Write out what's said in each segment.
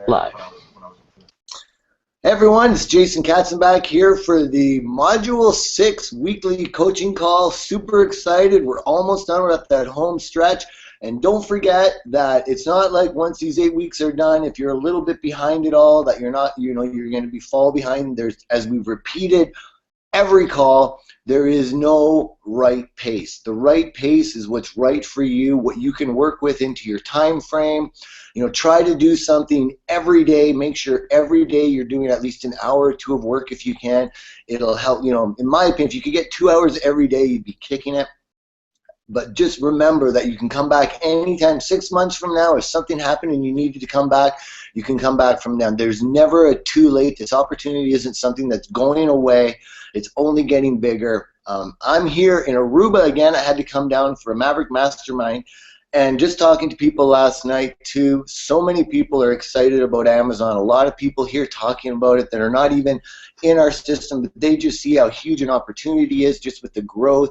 Live. Hey everyone, it's Jason Katzenbach here for the Module 6 weekly coaching call. Super excited. We're almost done. We're at that home stretch. And don't forget that it's not like once these 8 weeks are done, if you're a little bit behind it all, that you're not, you're going to be fall behind. There's, as we've repeated every call, there is no right pace. The right pace is what's right for you, what you can work with into your time frame. Try to do something every day. Make sure every day you're doing at least an hour or two of work if you can. It'll help, in my opinion, if you could get 2 hours every day, you'd be kicking it. But just remember that you can come back anytime. 6 months from now, if something happened and you needed to come back, you can come back from then. There's never a too late. This opportunity isn't something that's going away. It's only getting bigger. I'm here in Aruba again. I had to come down for a Maverick Mastermind. And just talking to people last night too, so many people are excited about Amazon. A lot of people here talking about it that are not even in our system, but they just see how huge an opportunity is just with the growth.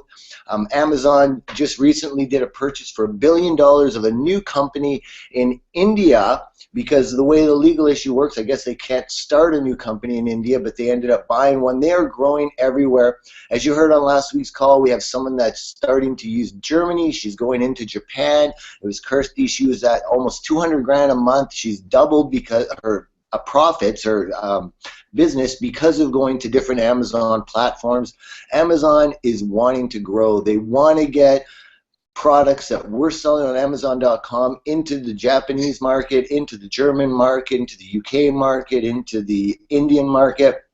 Amazon just recently did a purchase for $1 billion of a new company in India, because the way the legal issue works, I guess they can't start a new company in India, but they ended up buying one. They are growing everywhere. As you heard on last week's call, we have someone that's starting to use Germany. She's going into Japan. It was Kirsty. She was at almost 200 grand a month. She's doubled because her profits, her business, because of going to different Amazon platforms. Amazon is wanting to grow. They want to get products that we're selling on Amazon.com into the Japanese market, into the German market, into the UK market, into the Indian market.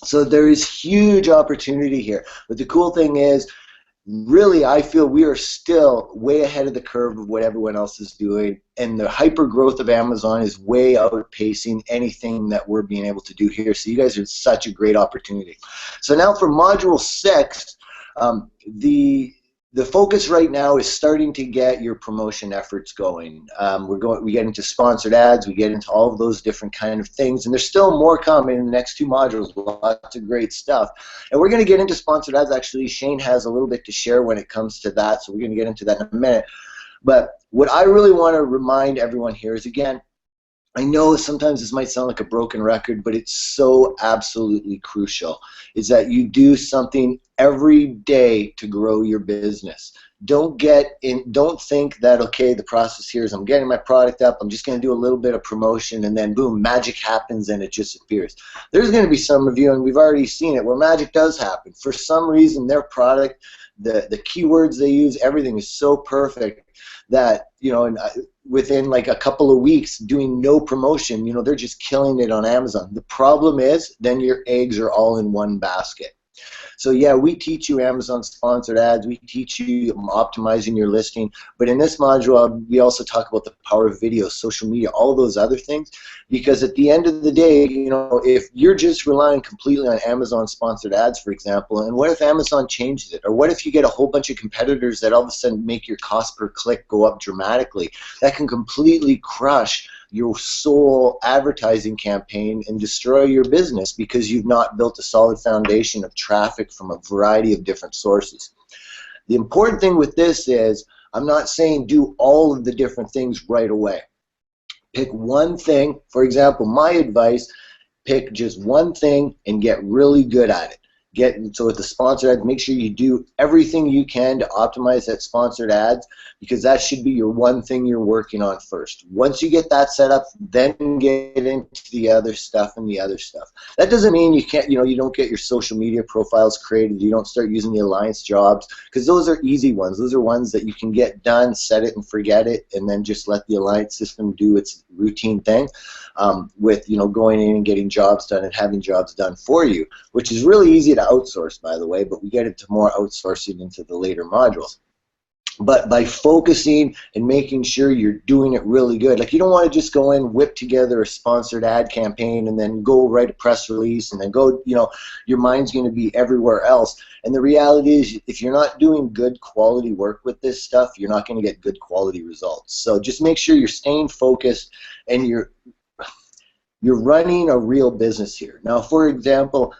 So there is huge opportunity here. But the cool thing is, really, I feel we are still way ahead of the curve of what everyone else is doing, and the hyper growth of Amazon is way outpacing anything that we're being able to do here. So you guys are such a great opportunity. So now for Module 6, the focus right now is starting to get your promotion efforts going. We get into sponsored ads, we get into all of those different kind of things, and there's still more coming in the next 2 modules, lots of great stuff. And we're going to get into sponsored ads. Actually, Shane has a little bit to share when it comes to that, so we're going to get into that in a minute. But what I really want to remind everyone here is, again, I know sometimes this might sound like a broken record, but it's so absolutely crucial, is that you do something every day to grow your business. Don't think that, okay, the process here is I'm getting my product up, I'm just going to do a little bit of promotion, and then boom, magic happens and it just appears. There's going to be some of you, and we've already seen it, where magic does happen. For some reason, their product, the keywords they use, everything is so perfect that, within like a couple of weeks doing no promotion, they're just killing it on Amazon. The problem is, then your eggs are all in one basket. So yeah, we teach you Amazon sponsored ads, we teach you optimizing your listing, but in this module we also talk about the power of video, social media, all those other things, because at the end of the day, if you're just relying completely on Amazon sponsored ads, for example, and what if Amazon changes it? Or what if you get a whole bunch of competitors that all of a sudden make your cost per click go up dramatically? That can completely crush your sole advertising campaign and destroy your business because you've not built a solid foundation of traffic from a variety of different sources. The important thing with this is, I'm not saying do all of the different things right away. Pick one thing. For example, my advice, pick just one thing and get really good at it. So with the sponsored ads, make sure you do everything you can to optimize that sponsored ads, because that should be your one thing you're working on first. Once you get that set up, then get into the other stuff and the other stuff. That doesn't mean you can't, you don't get your social media profiles created, you don't start using the alliance jobs, because those are easy ones. Those are ones that you can get done, set it and forget it, and then just let the alliance system do its routine thing. With going in and getting jobs done and having jobs done for you, which is really easy to outsource, by the way, but we get into more outsourcing into the later modules. But by focusing and making sure you're doing it really good, like you don't want to just go in, whip together a sponsored ad campaign and then go write a press release and then go, your mind's going to be everywhere else. And the reality is, if you're not doing good quality work with this stuff, you're not going to get good quality results. So just make sure you're staying focused and you're running a real business here. Now, for example,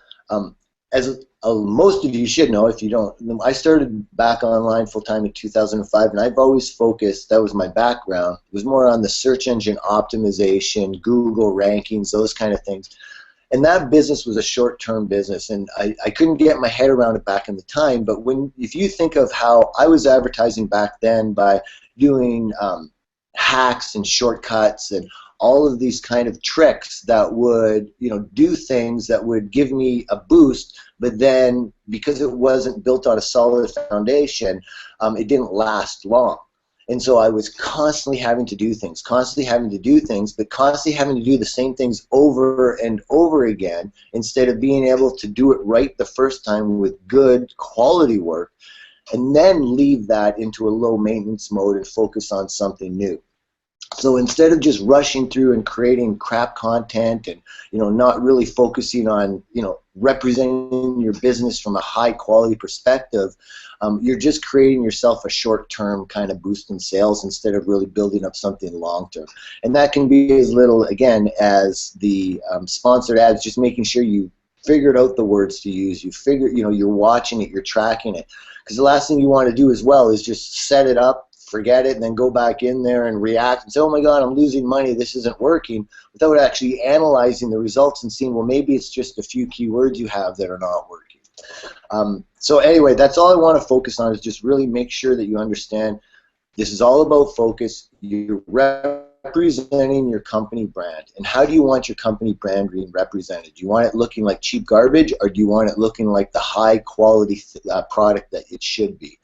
as most of you should know, if you don't, I started back online full-time in 2005, and I've always focused, that was my background, it was more on the search engine optimization, Google rankings, those kind of things. And that business was a short-term business, and I couldn't get my head around it back in the time. But if you think of how I was advertising back then by doing hacks and shortcuts and all of these kind of tricks that would, do things that would give me a boost, but then because it wasn't built on a solid foundation, it didn't last long. And so I was constantly having to do things, but constantly having to do the same things over and over again instead of being able to do it right the first time with good quality work, and then leave that into a low maintenance mode and focus on something new. So instead of just rushing through and creating crap content and not really focusing on representing your business from a high quality perspective, you're just creating yourself a short-term kind of boost in sales instead of really building up something long-term. And that can be as little, again, as the sponsored ads, just making sure you figured out the words to use. You're watching it, you're tracking it. Because the last thing you want to do as well is just set it up, forget it, and then go back in there and react and say, oh my God, I'm losing money, this isn't working, without actually analyzing the results and seeing, well, maybe it's just a few keywords you have that are not working. So anyway, that's all I want to focus on, is just really make sure that you understand this is all about focus. You're representing your company brand. And how do you want your company brand being represented? Do you want it looking like cheap garbage, or do you want it looking like the high quality product that it should be?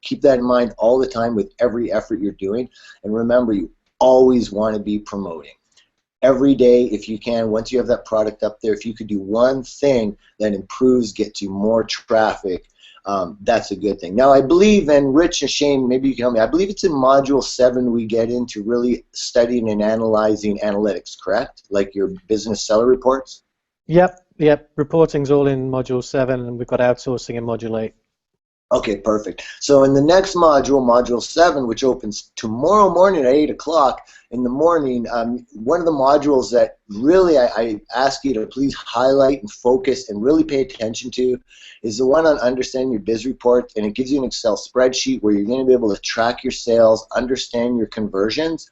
Keep that in mind all the time with every effort you're doing. And remember, you always want to be promoting. Every day, if you can, once you have that product up there, if you could do one thing that improves, gets you more traffic, that's a good thing. Now, I believe, and Rich and Shane, maybe you can help me, I believe it's in Module 7 we get into really studying and analyzing analytics, correct? Like your business seller reports? Yep. Reporting's all in Module 7, and we've got outsourcing in Module 8. Okay, perfect. So in the next module, Module 7, which opens tomorrow morning at 8 o'clock in the morning, one of the modules that really I ask you to please highlight and focus and really pay attention to is the one on understanding your biz report, and it gives you an Excel spreadsheet where you're going to be able to track your sales, understand your conversions.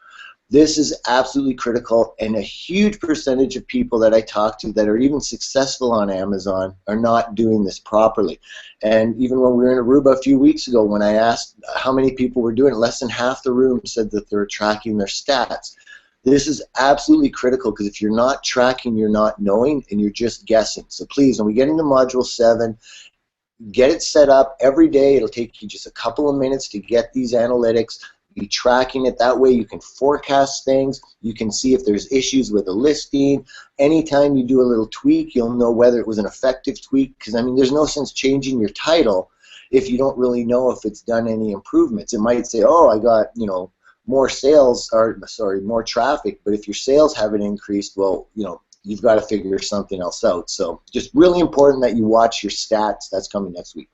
This is absolutely critical, and a huge percentage of people that I talk to that are even successful on Amazon are not doing this properly. And even when we were in Aruba a few weeks ago, when I asked how many people were doing it, less than half the room said that they were tracking their stats. This is absolutely critical, because if you're not tracking, you're not knowing, and you're just guessing. So please, when we get into Module 7, get it set up every day. It'll take you just a couple of minutes to get these analytics. Be tracking it. That way you can forecast things. You can see if there's issues with a listing. Anytime you do a little tweak, you'll know whether it was an effective tweak, because I mean, there's no sense changing your title if you don't really know if it's done any improvements. It might say, oh, I got, more sales, or sorry, more traffic, but if your sales haven't increased, well, you've got to figure something else out. So just really important that you watch your stats. That's coming next week.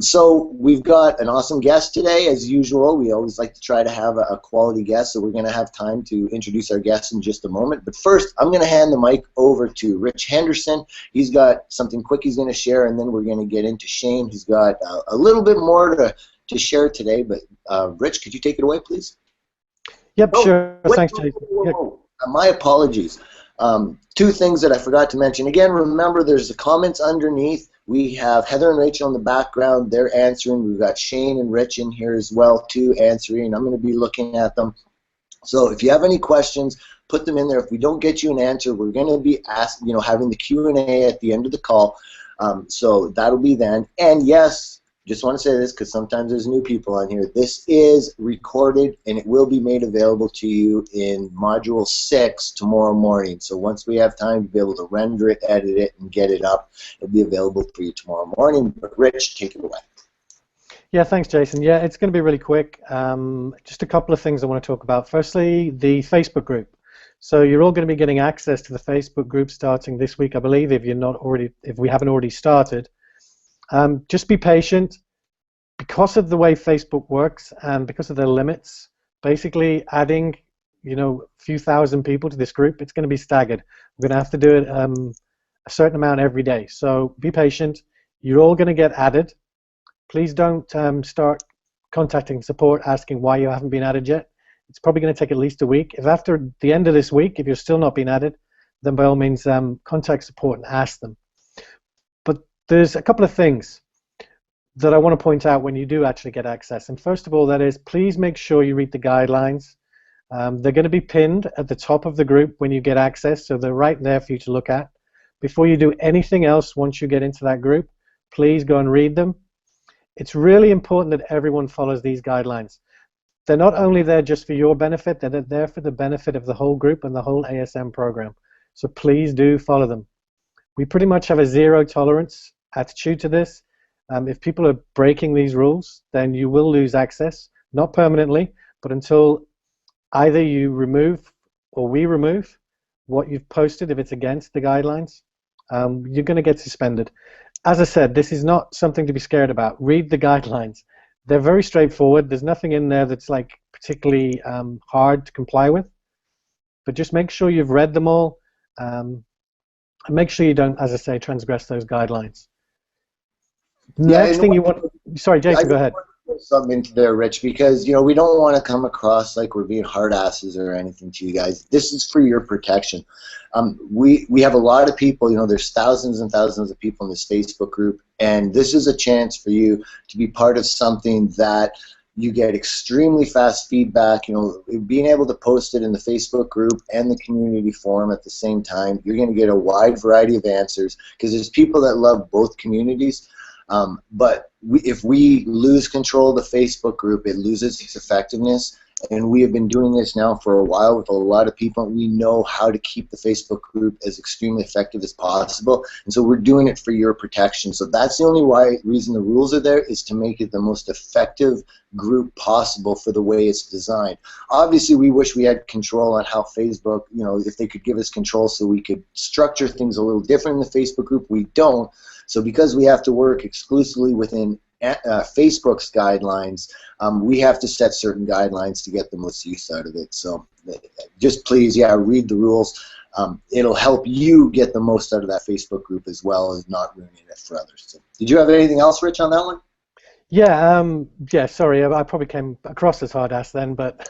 So we've got an awesome guest today, as usual. We always like to try to have a quality guest, so we're going to have time to introduce our guest in just a moment. But first, I'm going to hand the mic over to Rich Henderson. He's got something quick he's going to share, and then we're going to get into Shane, who's got a little bit more to share today. But Rich, could you take it away, please? Yep, sure. Thanks, Jason. My apologies. Two things that I forgot to mention. Again, remember, there's the comments underneath. We have Heather and Rachel in the background. They're answering. We've got Shane and Rich in here as well, too, answering. I'm going to be looking at them. So if you have any questions, put them in there. If we don't get you an answer, we're going to be having the Q&A at the end of the call. So that'll be then. And yes, just want to say this because sometimes there's new people on here. This is recorded, and it will be made available to you in Module 6 tomorrow morning. So once we have time to be able to render it, edit it, and get it up, it'll be available for you tomorrow morning. But Rich, take it away. Yeah, thanks, Jason. Yeah, it's going to be really quick. Just a couple of things I want to talk about. Firstly, the Facebook group. So you're all going to be getting access to the Facebook group starting this week, I believe, if we haven't already started. Just be patient. Because of the way Facebook works and because of their limits, basically adding, a few thousand people to this group, it's going to be staggered. We're going to have to do it a certain amount every day. So be patient. You're all going to get added. Please don't start contacting support asking why you haven't been added yet. It's probably going to take at least a week. If after the end of this week, if you're still not being added, then by all means contact support and ask them. But there's a couple of things that I want to point out when you do actually get access. And first of all, that is, please make sure you read the guidelines. They're going to be pinned at the top of the group when you get access, so they're right there for you to look at. Before you do anything else, once you get into that group, please go and read them. It's really important that everyone follows these guidelines. They're not only there just for your benefit, they're there for the benefit of the whole group and the whole ASM program. So please do follow them. We pretty much have a zero tolerance attitude to this. If people are breaking these rules, then you will lose access, not permanently, but until either you remove or we remove what you've posted if it's against the guidelines. You're going to get suspended. As I said, this is not something to be scared about. Read the guidelines. They're very straightforward. There's nothing in there that's like particularly hard to comply with. But just make sure you've read them all, and make sure you don't, as I say, transgress those guidelines. Next thing you want. Sorry, Jason, go ahead. Something into there, Rich, because we don't want to come across like we're being hard asses or anything to you guys. This is for your protection. We have a lot of people. There's thousands and thousands of people in this Facebook group, and this is a chance for you to be part of something that you get extremely fast feedback. Being able to post it in the Facebook group and the community forum at the same time, you're going to get a wide variety of answers because there's people that love both communities. But if we lose control of the Facebook group, it loses its effectiveness. And we have been doing this now for a while with a lot of people. We know how to keep the Facebook group as extremely effective as possible. And so we're doing it for your protection. So that's the only reason the rules are there, is to make it the most effective group possible for the way it's designed. Obviously, we wish we had control on how Facebook, if they could give us control so we could structure things a little different in the Facebook group. We don't. So because we have to work exclusively within Facebook's guidelines, we have to set certain guidelines to get the most use out of it. So just please, read the rules. It'll help you get the most out of that Facebook group as well as not ruining it for others. So, did you have anything else, Rich, on that one? Yeah, sorry, I probably came across as hard ass then, but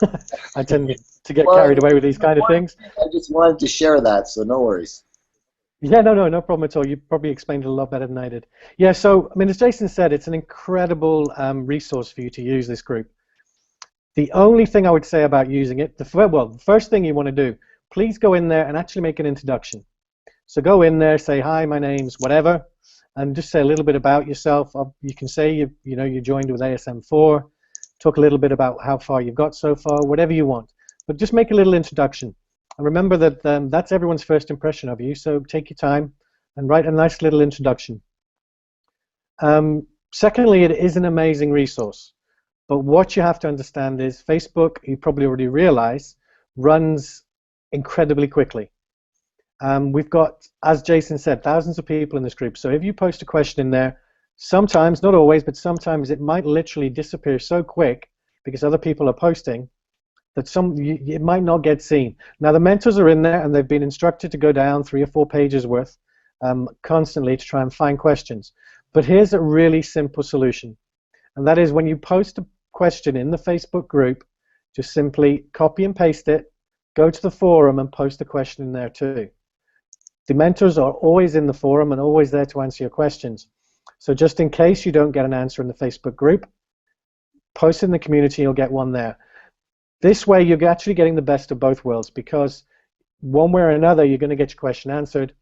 I tend to get carried away with these kind of things. I just wanted to share that, so no worries. Yeah, no problem at all. You probably explained it a lot better than I did. Yeah, so, as Jason said, it's an incredible resource for you to use this group. The only thing I would say about using it, the first thing you want to do, please go in there and actually make an introduction. So go in there, say, hi, my name's whatever, and just say a little bit about yourself. You can say you joined with ASM4, talk a little bit about how far you've got so far, whatever you want. But just make a little introduction. And remember that that's everyone's first impression of you, so take your time and write a nice little introduction. Secondly, it is an amazing resource. But what you have to understand is Facebook, you probably already realize, runs incredibly quickly. We've got, as Jason said, thousands of people in this group. So if you post a question in there, sometimes, not always, but sometimes it might literally disappear so quick because other people are posting that it might not get seen. Now the mentors are in there and they've been instructed to go down 3 or 4 pages worth constantly to try and find questions. But here's a really simple solution, and that is when you post a question in the Facebook group, just simply copy and paste it, go to the forum and post the question in there too. The mentors are always in the forum and always there to answer your questions. So just in case you don't get an answer in the Facebook group, post in the community, you'll get one there. This way you're actually getting the best of both worlds, because one way or another you're going to get your question answered,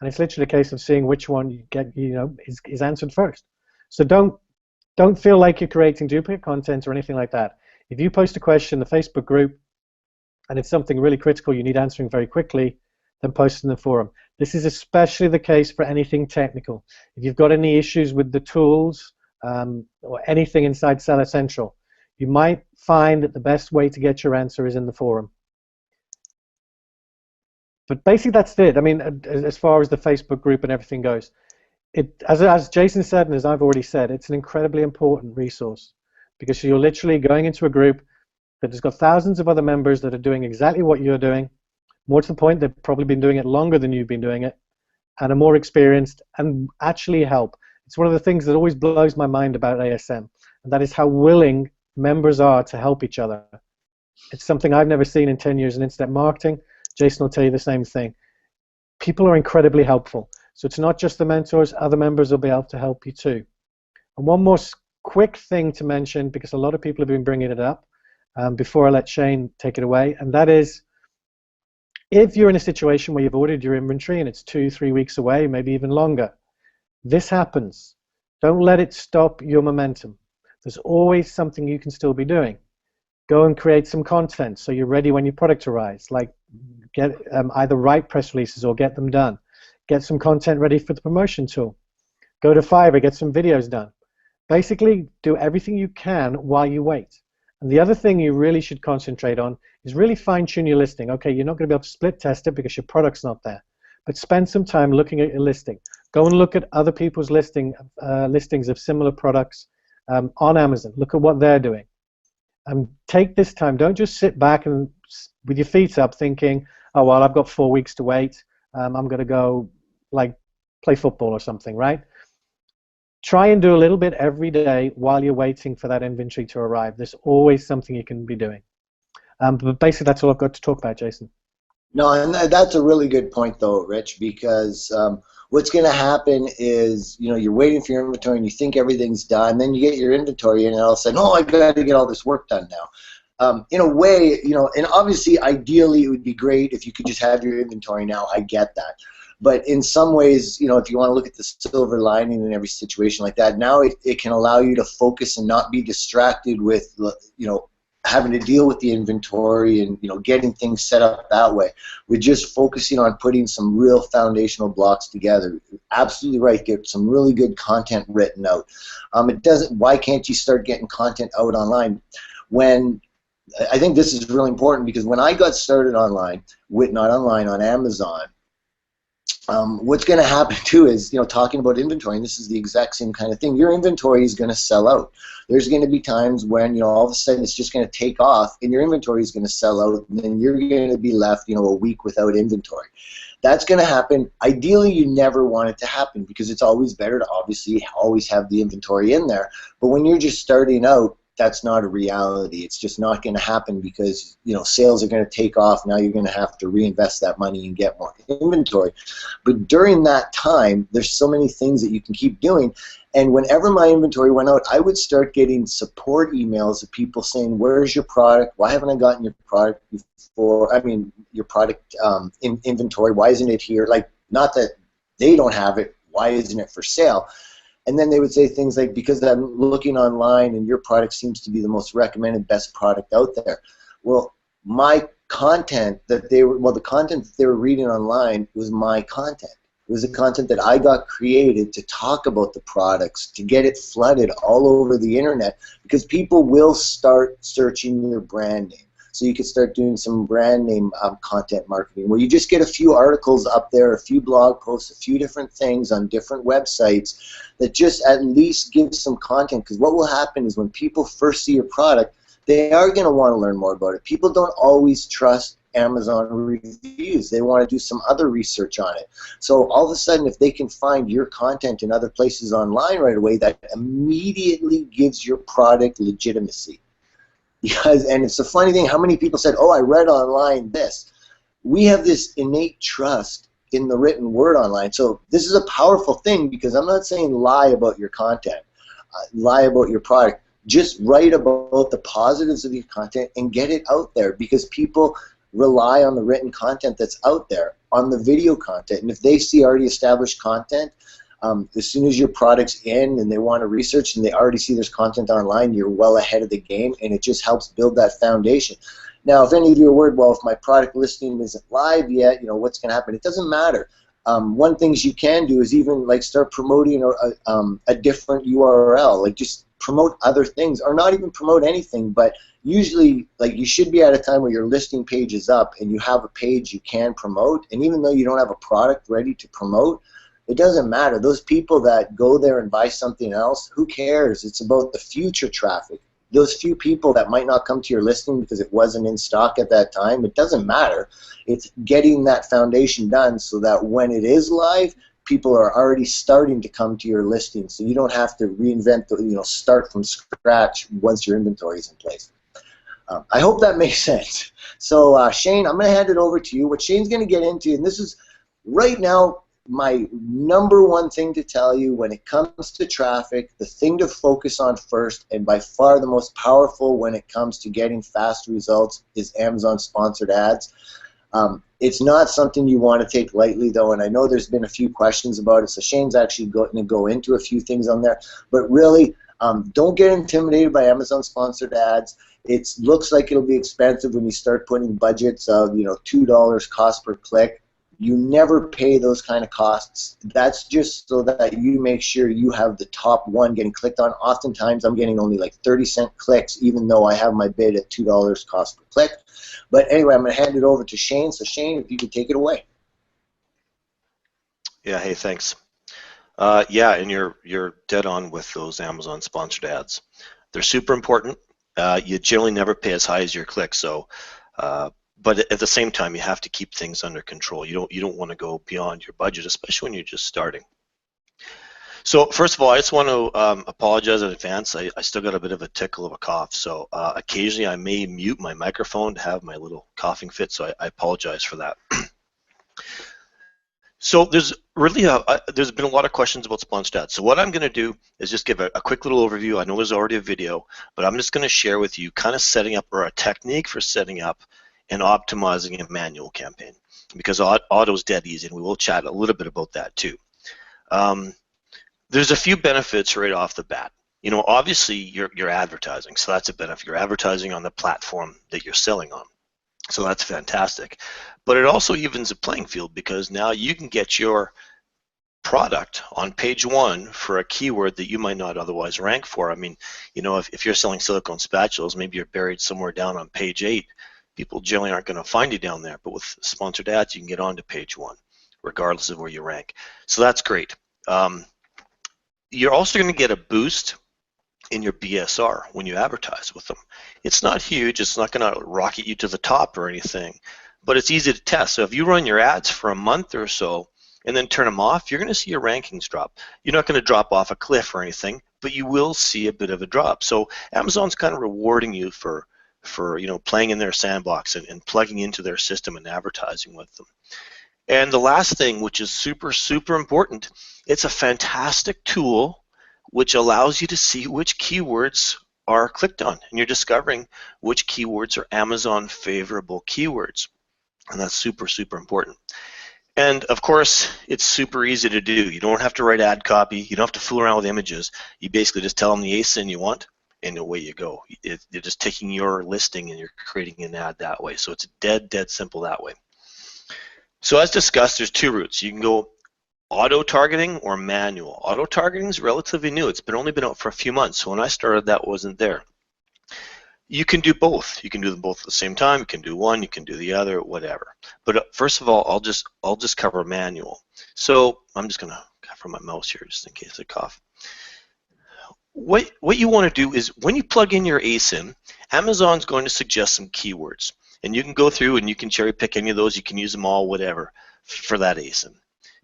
and it's literally a case of seeing which one you get is answered first. So don't feel like you're creating duplicate content or anything like that. If you post a question in the Facebook group and it's something really critical you need answering very quickly, then post it in the forum. This is especially the case for anything technical. If you've got any issues with the tools or anything inside Seller Central, you might find that the best way to get your answer is in the forum. But basically that's it. As far as the Facebook group and everything goes, as Jason said and as I've already said, it's an incredibly important resource, because you're literally going into a group that has got thousands of other members that are doing exactly what you're doing. More to the point, they've probably been doing it longer than you've been doing it and are more experienced and actually help. It's one of the things that always blows my mind about ASM, and that is how willing members are to help each other. It's something I've never seen in 10 years in internet marketing. Jason will tell you the same thing. People are incredibly helpful. So it's not just the mentors, other members will be able to help you too. And one more quick thing to mention, because a lot of people have been bringing it up, before I let Shane take it away, and that is, if you're in a situation where you've ordered your inventory and it's 2-3 weeks away, maybe even longer, this happens. Don't let it stop your momentum. There's always something you can still be doing. Go and create some content so you're ready when your product arrives. Like get either write press releases or get them done. Get some content ready for the promotion tool. Go to Fiverr, get some videos done. Basically, do everything you can while you wait. And the other thing you really should concentrate on is really fine-tune your listing. Okay, you're not going to be able to split test it because your product's not there. But spend some time looking at your listing. Go and look at other people's listings of similar products on Amazon. Look at what they're doing. Take this time. Don't just sit back and with your feet up thinking, oh, well, I've got 4 weeks to wait. I'm going to go like play football or something, right? Try and do a little bit every day while you're waiting for that inventory to arrive. There's always something you can be doing. But basically, that's all I've got to talk about, Jason. No, and that's a really good point, though, Rich, because what's going to happen is, you're waiting for your inventory and you think everything's done, then you get your inventory in and all of a sudden, oh, I got to get all this work done now. In a way, and obviously, ideally, it would be great if you could just have your inventory now. I get that. But in some ways, if you want to look at the silver lining in every situation like that, now it can allow you to focus and not be distracted with, having to deal with the inventory and, getting things set up that way. We're just focusing on putting some real foundational blocks together. Absolutely right. Get some really good content written out. Why can't you start getting content out online? I think this is really important, because when I got started online, not online, on Amazon, what's going to happen too is, talking about inventory, and this is the exact same kind of thing, your inventory is going to sell out. There's going to be times when, all of a sudden it's just going to take off and your inventory is going to sell out, and then you're going to be left, a week without inventory. That's going to happen. Ideally, you never want it to happen, because it's always better to obviously always have the inventory in there. But when you're just starting out, that's not a reality. It's just not going to happen, because sales are going to take off. Now you're going to have to reinvest that money and get more inventory. But during that time, there's so many things that you can keep doing. And whenever my inventory went out, I would start getting support emails of people saying, "Where's your product? Why haven't I gotten your product before? I mean, your product inventory. Why isn't it here? Like, not that they don't have it. Why isn't it for sale?" And then they would say things like, "Because I'm looking online and your product seems to be the most recommended, best product out there." Well, my content the content that they were reading online was my content. It was the content that I got created to talk about the products, to get it flooded all over the internet, because people will start searching your brand name. So you could start doing some brand name content marketing, where you just get a few articles up there, a few blog posts, a few different things on different websites that just at least give some content. Because what will happen is when people first see your product, they are going to want to learn more about it. People don't always trust Amazon reviews. They want to do some other research on it. So all of a sudden, if they can find your content in other places online right away, that immediately gives your product legitimacy. And it's a funny thing, how many people said, "Oh, I read online this." We have this innate trust in the written word online. So this is a powerful thing, because I'm not saying lie about your content, lie about your product. Just write about the positives of your content and get it out there, because people rely on the written content that's out there, on the video content. And if they see already established content, as soon as your product's in and they want to research and they already see there's content online, you're well ahead of the game, and it just helps build that foundation. Now, if any of you are worried, well, if my product listing isn't live yet, what's going to happen? It doesn't matter. One thing you can do is even like start promoting a different URL, like just promote other things, or not even promote anything, but usually, like, you should be at a time where your listing page is up and you have a page you can promote, and even though you don't have a product ready to promote, it doesn't matter. Those people that go there and buy something else, who cares? It's about the future traffic. Those few people that might not come to your listing because it wasn't in stock at that time, it doesn't matter. It's getting that foundation done so that when it is live, people are already starting to come to your listing, so you don't have to reinvent the, start from scratch once your inventory is in place. I hope that makes sense. So Shane, I'm going to hand it over to you. What Shane's going to get into, and this is right now my number one thing to tell you when it comes to traffic, the thing to focus on first, and by far the most powerful when it comes to getting fast results, is Amazon sponsored ads. It's not something you want to take lightly, though, and I know there's been a few questions about it, so Shane's actually going to go into a few things on there. But really, don't get intimidated by Amazon sponsored ads. It looks like it'll be expensive when you start putting budgets of $2 cost per click. You never pay those kind of costs. That's just so that you make sure you have the top one getting clicked on. Oftentimes I'm getting only like 30-cent clicks, even though I have my bid at $2 cost per click. But anyway, I'm going to hand it over to Shane. So Shane, if you could take it away. Yeah, hey, thanks. Yeah, and you're dead on with those Amazon sponsored ads. They're super important. You generally never pay as high as your click, so but at the same time, you have to keep things under control. You don't want to go beyond your budget, especially when you're just starting. So first of all, I just want to apologize in advance. I still got a bit of a tickle of a cough, so occasionally I may mute my microphone to have my little coughing fit, so I apologize for that. So there's really there's been a lot of questions about sponsored ads. So what I'm going to do is just give a quick little overview. I know there's already a video, but I'm just going to share with you kind of setting up, or a technique for setting up and optimizing a manual campaign, because auto's dead easy, and we will chat a little bit about that too. There's a few benefits right off the bat. Obviously you're advertising, so that's a benefit. You're advertising on the platform that you're selling on, so that's fantastic. But it also evens the playing field, because now you can get your product on page 1 for a keyword that you might not otherwise rank for. I mean, if you're selling silicone spatulas, maybe you're buried somewhere down on page 8. People generally aren't going to find you down there, but with sponsored ads, you can get onto page 1, regardless of where you rank. So that's great. You're also going to get a boost in your BSR when you advertise with them. It's not huge. It's not going to rocket you to the top or anything, but it's easy to test. So if you run your ads for a month or so and then turn them off, you're going to see your rankings drop. You're not going to drop off a cliff or anything, but you will see a bit of a drop. So Amazon's kind of rewarding you for playing in their sandbox and plugging into their system and advertising with them. And the last thing, which is super, super important, it's a fantastic tool which allows you to see which keywords are clicked on, and you're discovering which keywords are Amazon favorable keywords, and that's super, super important. And of course, it's super easy to do. You don't have to write ad copy. You don't have to fool around with images. You basically just tell them the ASIN you want, and away you go. You're just taking your listing and you're creating an ad that way. So it's dead simple that way. So as discussed, there's 2 routes. You can go auto-targeting or manual. Auto-targeting is relatively new. It's only been out for a few months. So when I started, that wasn't there. You can do both. You can do them both at the same time. You can do one. You can do the other. Whatever. But first of all, I'll just cover manual. So I'm just going to cover my mouse here just in case I cough. What you want to do is when you plug in your ASIN, Amazon's going to suggest some keywords, and you can go through and you can cherry pick any of those. You can use them all, whatever, for that ASIN.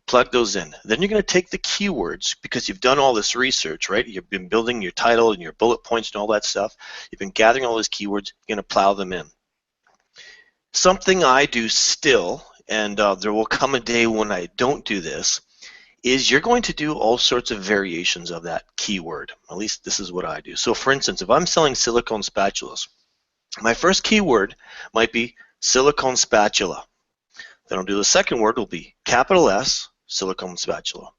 Plug those in. Then you're going to take the keywords, because you've done all this research, right? You've been building your title and your bullet points and all that stuff. You've been gathering all those keywords. You're going to plow them in. Something I do still, and there will come a day when I don't do this, is you're going to do all sorts of variations of that keyword. At least this is what I do. So for instance, if I'm selling silicone spatulas, my first keyword might be silicone spatula. Then I'll do the second word will be capital S, silicone spatula.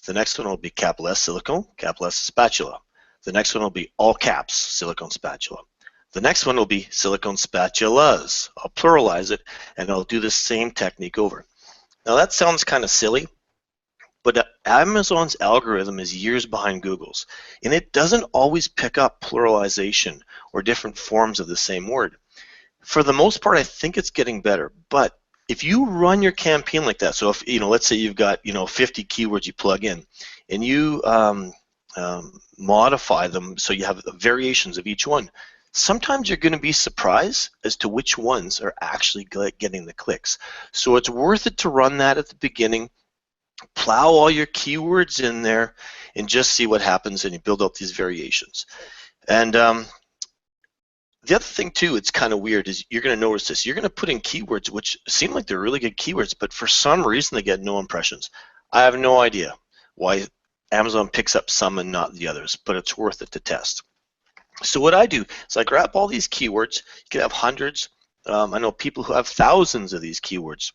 The next one will be capital S, silicone, capital S, spatula. The next one will be all caps, silicone spatula. The next one will be silicone spatulas. I'll pluralize it, and I'll do the same technique over. Now that sounds kind of silly, but Amazon's algorithm is years behind Google's, and it doesn't always pick up pluralization or different forms of the same word. For the most part, I think it's getting better, but if you run your campaign like that, so if let's say you've got 50 keywords you plug in, and you modify them so you have variations of each one, sometimes you're going to be surprised as to which ones are actually getting the clicks. So it's worth it to run that at the beginning. plow all your keywords in there and just see what happens, and you build out these variations. And the other thing too, it's kind of weird, is you're going to notice this. You're going to put in keywords which seem like they're really good keywords, but for some reason they get no impressions. I have no idea why Amazon picks up some and not the others, but it's worth it to test. So what I do is I grab all these keywords. You can have hundreds. I know people who have thousands of these keywords,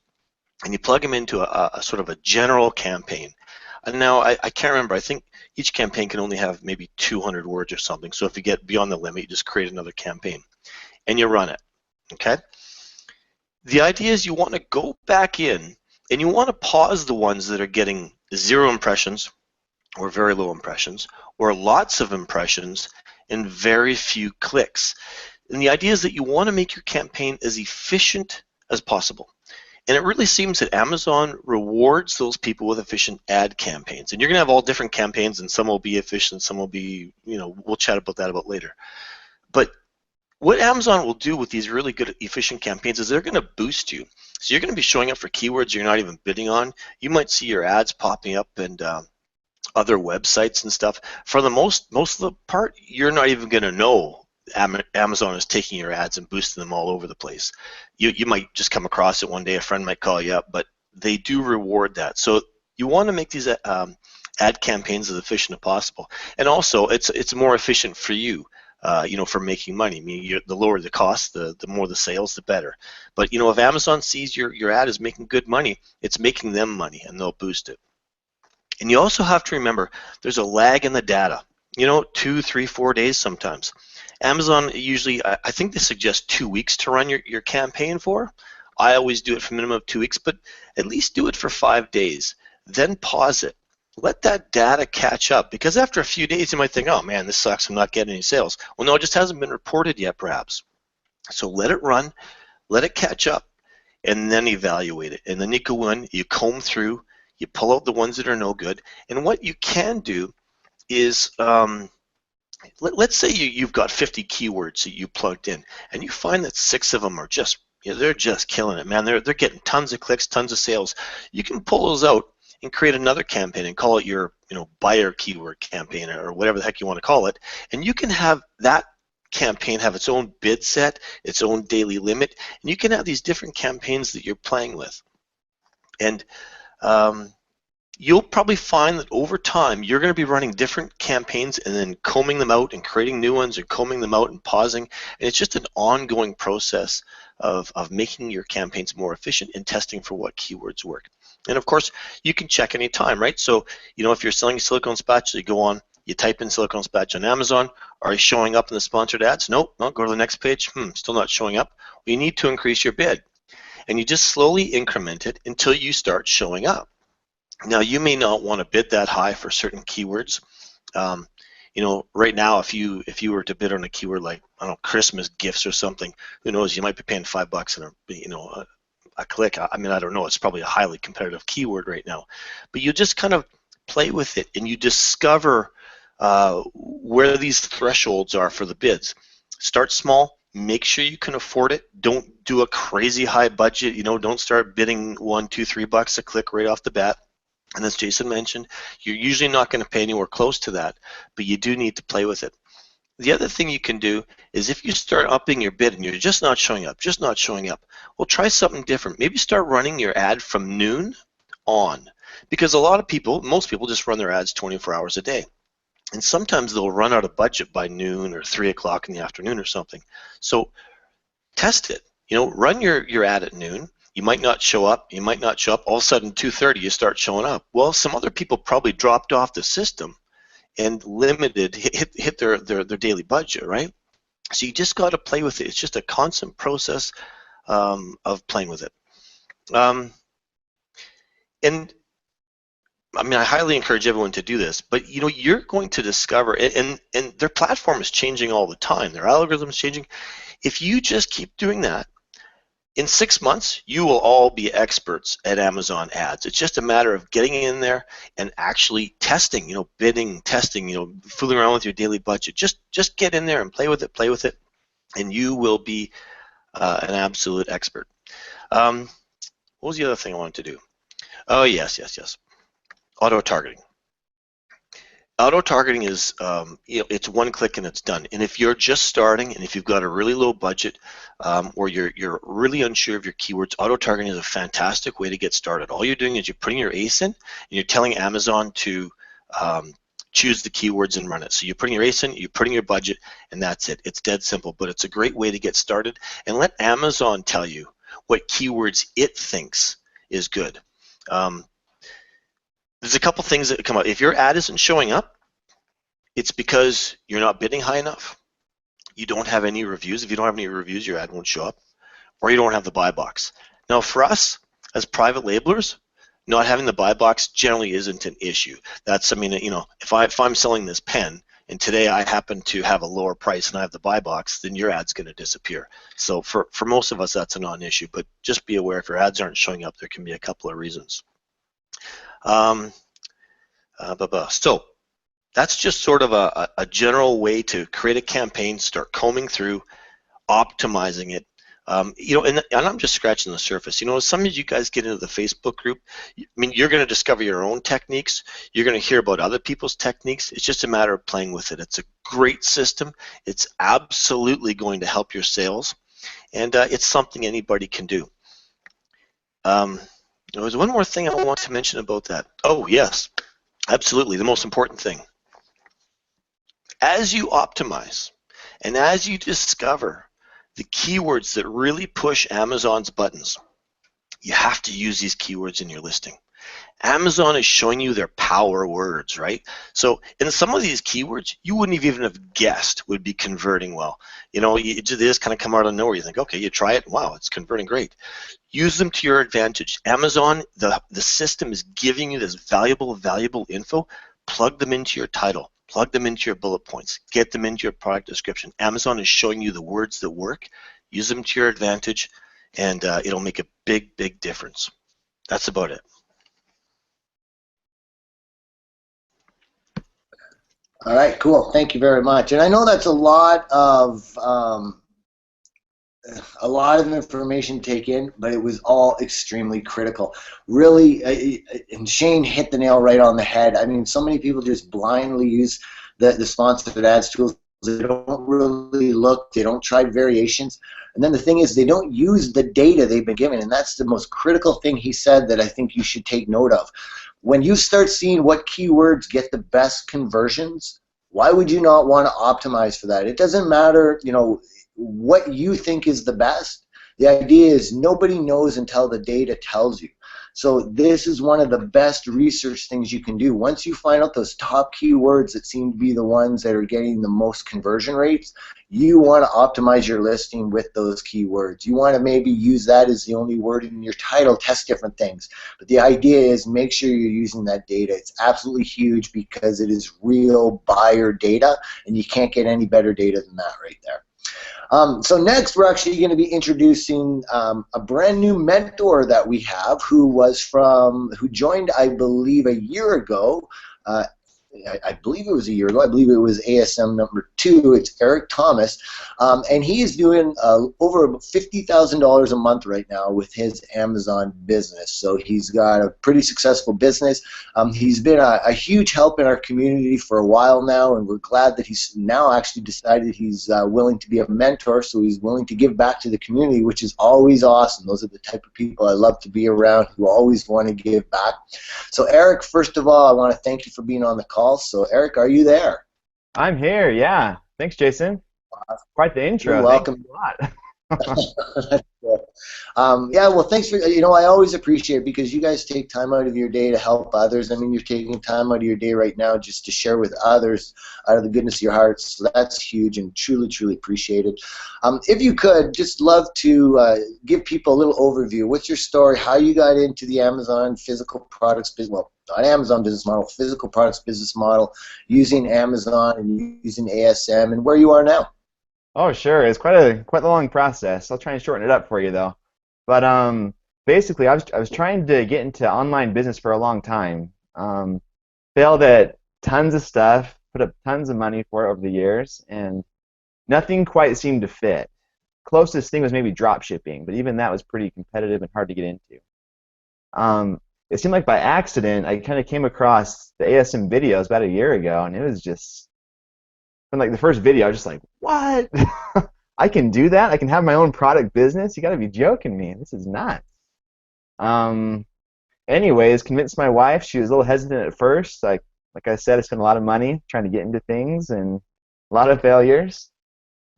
and you plug them into a sort of a general campaign. And now I can't remember. I think each campaign can only have maybe 200 words or something. So if you get beyond the limit, you just create another campaign and you run it. Okay. The idea is you want to go back in and you want to pause the ones that are getting 0 impressions or very low impressions or lots of impressions and very few clicks. And the idea is that you want to make your campaign as efficient as possible. And it really seems that Amazon rewards those people with efficient ad campaigns. And you're going to have all different campaigns, and some will be efficient, some will be, we'll chat about that later. But what Amazon will do with these really good efficient campaigns is they're going to boost you. So you're going to be showing up for keywords you're not even bidding on. You might see your ads popping up and other websites and stuff. For the most of the part, you're not even going to know Amazon is taking your ads and boosting them all over the place. You might just come across it one day, a friend might call you up, but they do reward that. So you want to make these ad campaigns as efficient as possible. And also, it's more efficient for you, for making money. I mean, the lower the cost, the more the sales, the better. But if Amazon sees your ad is making good money, it's making them money, and they'll boost it. And you also have to remember there's a lag in the data. 2, 3, 4 days sometimes. Amazon usually, I think they suggest 2 weeks to run your campaign for. I always do it for a minimum of 2 weeks, but at least do it for 5 days. Then pause it. Let that data catch up, because after a few days you might think, oh man, this sucks, I'm not getting any sales. Well, no, it just hasn't been reported yet perhaps. So let it run, let it catch up, and then evaluate it. And then you go in, you comb through, you pull out the ones that are no good. And what you can do is, let's say you've got 50 keywords that you plugged in, and you find that 6 of them are just, they're just killing it, man. They're getting tons of clicks, tons of sales. You can pull those out and create another campaign and call it your, buyer keyword campaign or whatever the heck you want to call it, and you can have that campaign have its own bid set, its own daily limit, and you can have these different campaigns that you're playing with. And you'll probably find that over time you're going to be running different campaigns and then combing them out and creating new ones and combing them out and pausing. And it's just an ongoing process of making your campaigns more efficient and testing for what keywords work. And of course, you can check any time, right? So, if you're selling a silicone spatula, you go on, you type in silicone spatula on Amazon. Are you showing up in the sponsored ads? Nope. No, go to the next page. Still not showing up. Well, you need to increase your bid. And you just slowly increment it until you start showing up. Now, you may not want to bid that high for certain keywords. Right now, if you were to bid on a keyword like, I don't know, Christmas gifts or something, who knows? You might be paying $5 and a click. I mean, I don't know. It's probably a highly competitive keyword right now, but you just kind of play with it and you discover where these thresholds are for the bids. Start small. Make sure you can afford it. Don't do a crazy high budget. Don't start bidding $1, $2, $3 a click right off the bat. And as Jason mentioned, you're usually not going to pay anywhere close to that, but you do need to play with it. The other thing you can do is if you start upping your bid and you're just not showing up, well, try something different. Maybe start running your ad from noon on, because most people just run their ads 24 hours a day. And sometimes they'll run out of budget by noon or 3 o'clock in the afternoon or something. So test it. Run your ad at noon. You might not show up. All of a sudden, 2:30, you start showing up. Well, some other people probably dropped off the system and hit their daily budget, right? So you just got to play with it. It's just a constant process of playing with it. And I mean, I highly encourage everyone to do this, but you're going to discover, and their platform is changing all the time. Their algorithm is changing. If you just keep doing that, in 6 months, you will all be experts at Amazon ads. It's just a matter of getting in there and actually testing, bidding, testing, fooling around with your daily budget. Just get in there and play with it, and you will be an absolute expert. What was the other thing I wanted to do? Oh, yes. Auto targeting. Auto targeting is, it's one click and it's done. And if you're just starting, and if you've got a really low budget, or you're really unsure of your keywords, auto targeting is a fantastic way to get started. All you're doing is you're putting your ACE in, and you're telling Amazon to choose the keywords and run it. So you're putting your ACE in, you're putting your budget, and that's it. It's dead simple, but it's a great way to get started. And let Amazon tell you what keywords it thinks is good. There's a couple things that come up. If your ad isn't showing up, it's because you're not bidding high enough. You don't have any reviews. If you don't have any reviews, your ad won't show up, or you don't have the buy box. Now, for us as private labelers, not having the buy box generally isn't an issue. That's, I mean, if I'm selling this pen and today I happen to have a lower price and I have the buy box, then your ad's going to disappear. So for most of us, that's a non-issue. But just be aware if your ads aren't showing up, there can be a couple of reasons. So that's just sort of a general way to create a campaign, start combing through, optimizing it. And I'm just scratching the surface. As some of you guys get into the Facebook group, I mean, you're going to discover your own techniques. You're going to hear about other people's techniques. It's just a matter of playing with it. It's a great system. It's absolutely going to help your sales, and it's something anybody can do. There was one more thing I want to mention about that. Oh, yes, absolutely. The most important thing. As you optimize and as you discover the keywords that really push Amazon's buttons, you have to use these keywords in your listing. Amazon is showing you their power words, right? So in some of these keywords, you wouldn't even have guessed would be converting well. They just kind of come out of nowhere. You think, okay, you try it, wow, it's converting great. Use them to your advantage. Amazon, the system is giving you this valuable info. Plug them into your title. Plug them into your bullet points. Get them into your product description. Amazon is showing you the words that work. Use them to your advantage, and it'll make a big, big difference. That's about it. All right, cool. Thank you very much. And I know that's a lot of information to take in, but it was all extremely critical. Really, and Shane hit the nail right on the head. I mean, so many people just blindly use the sponsored ads tools. They don't really look. They don't try variations. And then the thing is, they don't use the data they've been given, and that's the most critical thing he said that I think you should take note of. When you start seeing what keywords get the best conversions, why would you not want to optimize for that? It doesn't matter, what you think is the best. The idea is nobody knows until the data tells you. So this is one of the best research things you can do. Once you find out those top keywords that seem to be the ones that are getting the most conversion rates, you want to optimize your listing with those keywords. You want to maybe use that as the only word in your title, test different things. But the idea is make sure you're using that data. It's absolutely huge because it is real buyer data, and you can't get any better data than that right there. So next, we're actually going to be introducing a brand new mentor that we have who joined, I believe, a year ago. I believe it was a year ago. I believe it was ASM number 2. It's Eric Thomas, and he is doing over $50,000 a month right now with his Amazon business. So he's got a pretty successful business. He's been a huge help in our community for a while now, and we're glad that he's now actually decided he's willing to be a mentor. So he's willing to give back to the community, which is always awesome. Those are the type of people I love to be around, who always want to give back. So Eric, first of all, I want to thank you for being on the call. So, Eric, are you there? I'm here, yeah. Thanks, Jason. Quite the intro. You're welcome. Thanks a lot. Yeah, well, thanks for, I always appreciate it because you guys take time out of your day to help others. I mean, you're taking time out of your day right now just to share with others out of the goodness of your hearts. So that's huge and truly, truly appreciated. If you could, just love to give people a little overview. What's your story? How you got into the Amazon physical products business? Well, not Amazon business model, physical products business model, using Amazon and using ASM, and where you are now. Oh, sure. It's quite the long process. I'll try and shorten it up for you, though. But basically, I was trying to get into online business for a long time. Failed at tons of stuff, put up tons of money for it over the years, and nothing quite seemed to fit. Closest thing was maybe drop shipping, but even that was pretty competitive and hard to get into. it seemed like by accident I kind of came across the ASM videos about a year ago, and it was just from like the first video, I was just like, what? I can do that? I can have my own product business? You got to be joking me. This is nuts. Um, Anyways, convinced my wife. She was a little hesitant at first. Like I said, I spent a lot of money trying to get into things and a lot of failures.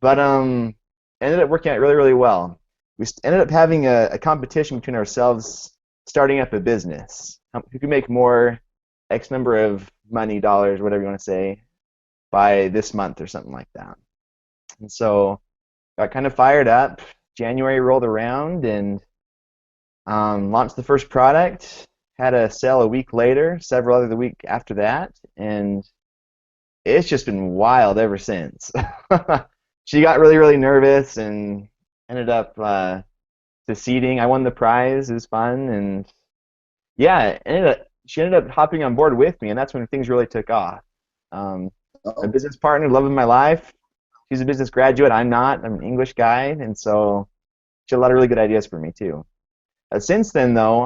But ended up working out really, really well. We ended up having a competition between ourselves starting up a business. Who could make more X number of money, dollars, whatever you want to say, by this month or something like that. And so got kind of fired up. January rolled around and launched the first product. Had a sale a week later, several other the week after that, and it's just been wild ever since. She got really, really nervous and ended up succeeding. I won the prize. It was fun, and yeah, she ended up hopping on board with me, and that's when things really took off. My business partner, love of my life, she's a business graduate. I'm not. I'm an English guy, and so she had a lot of really good ideas for me too. Since then, though,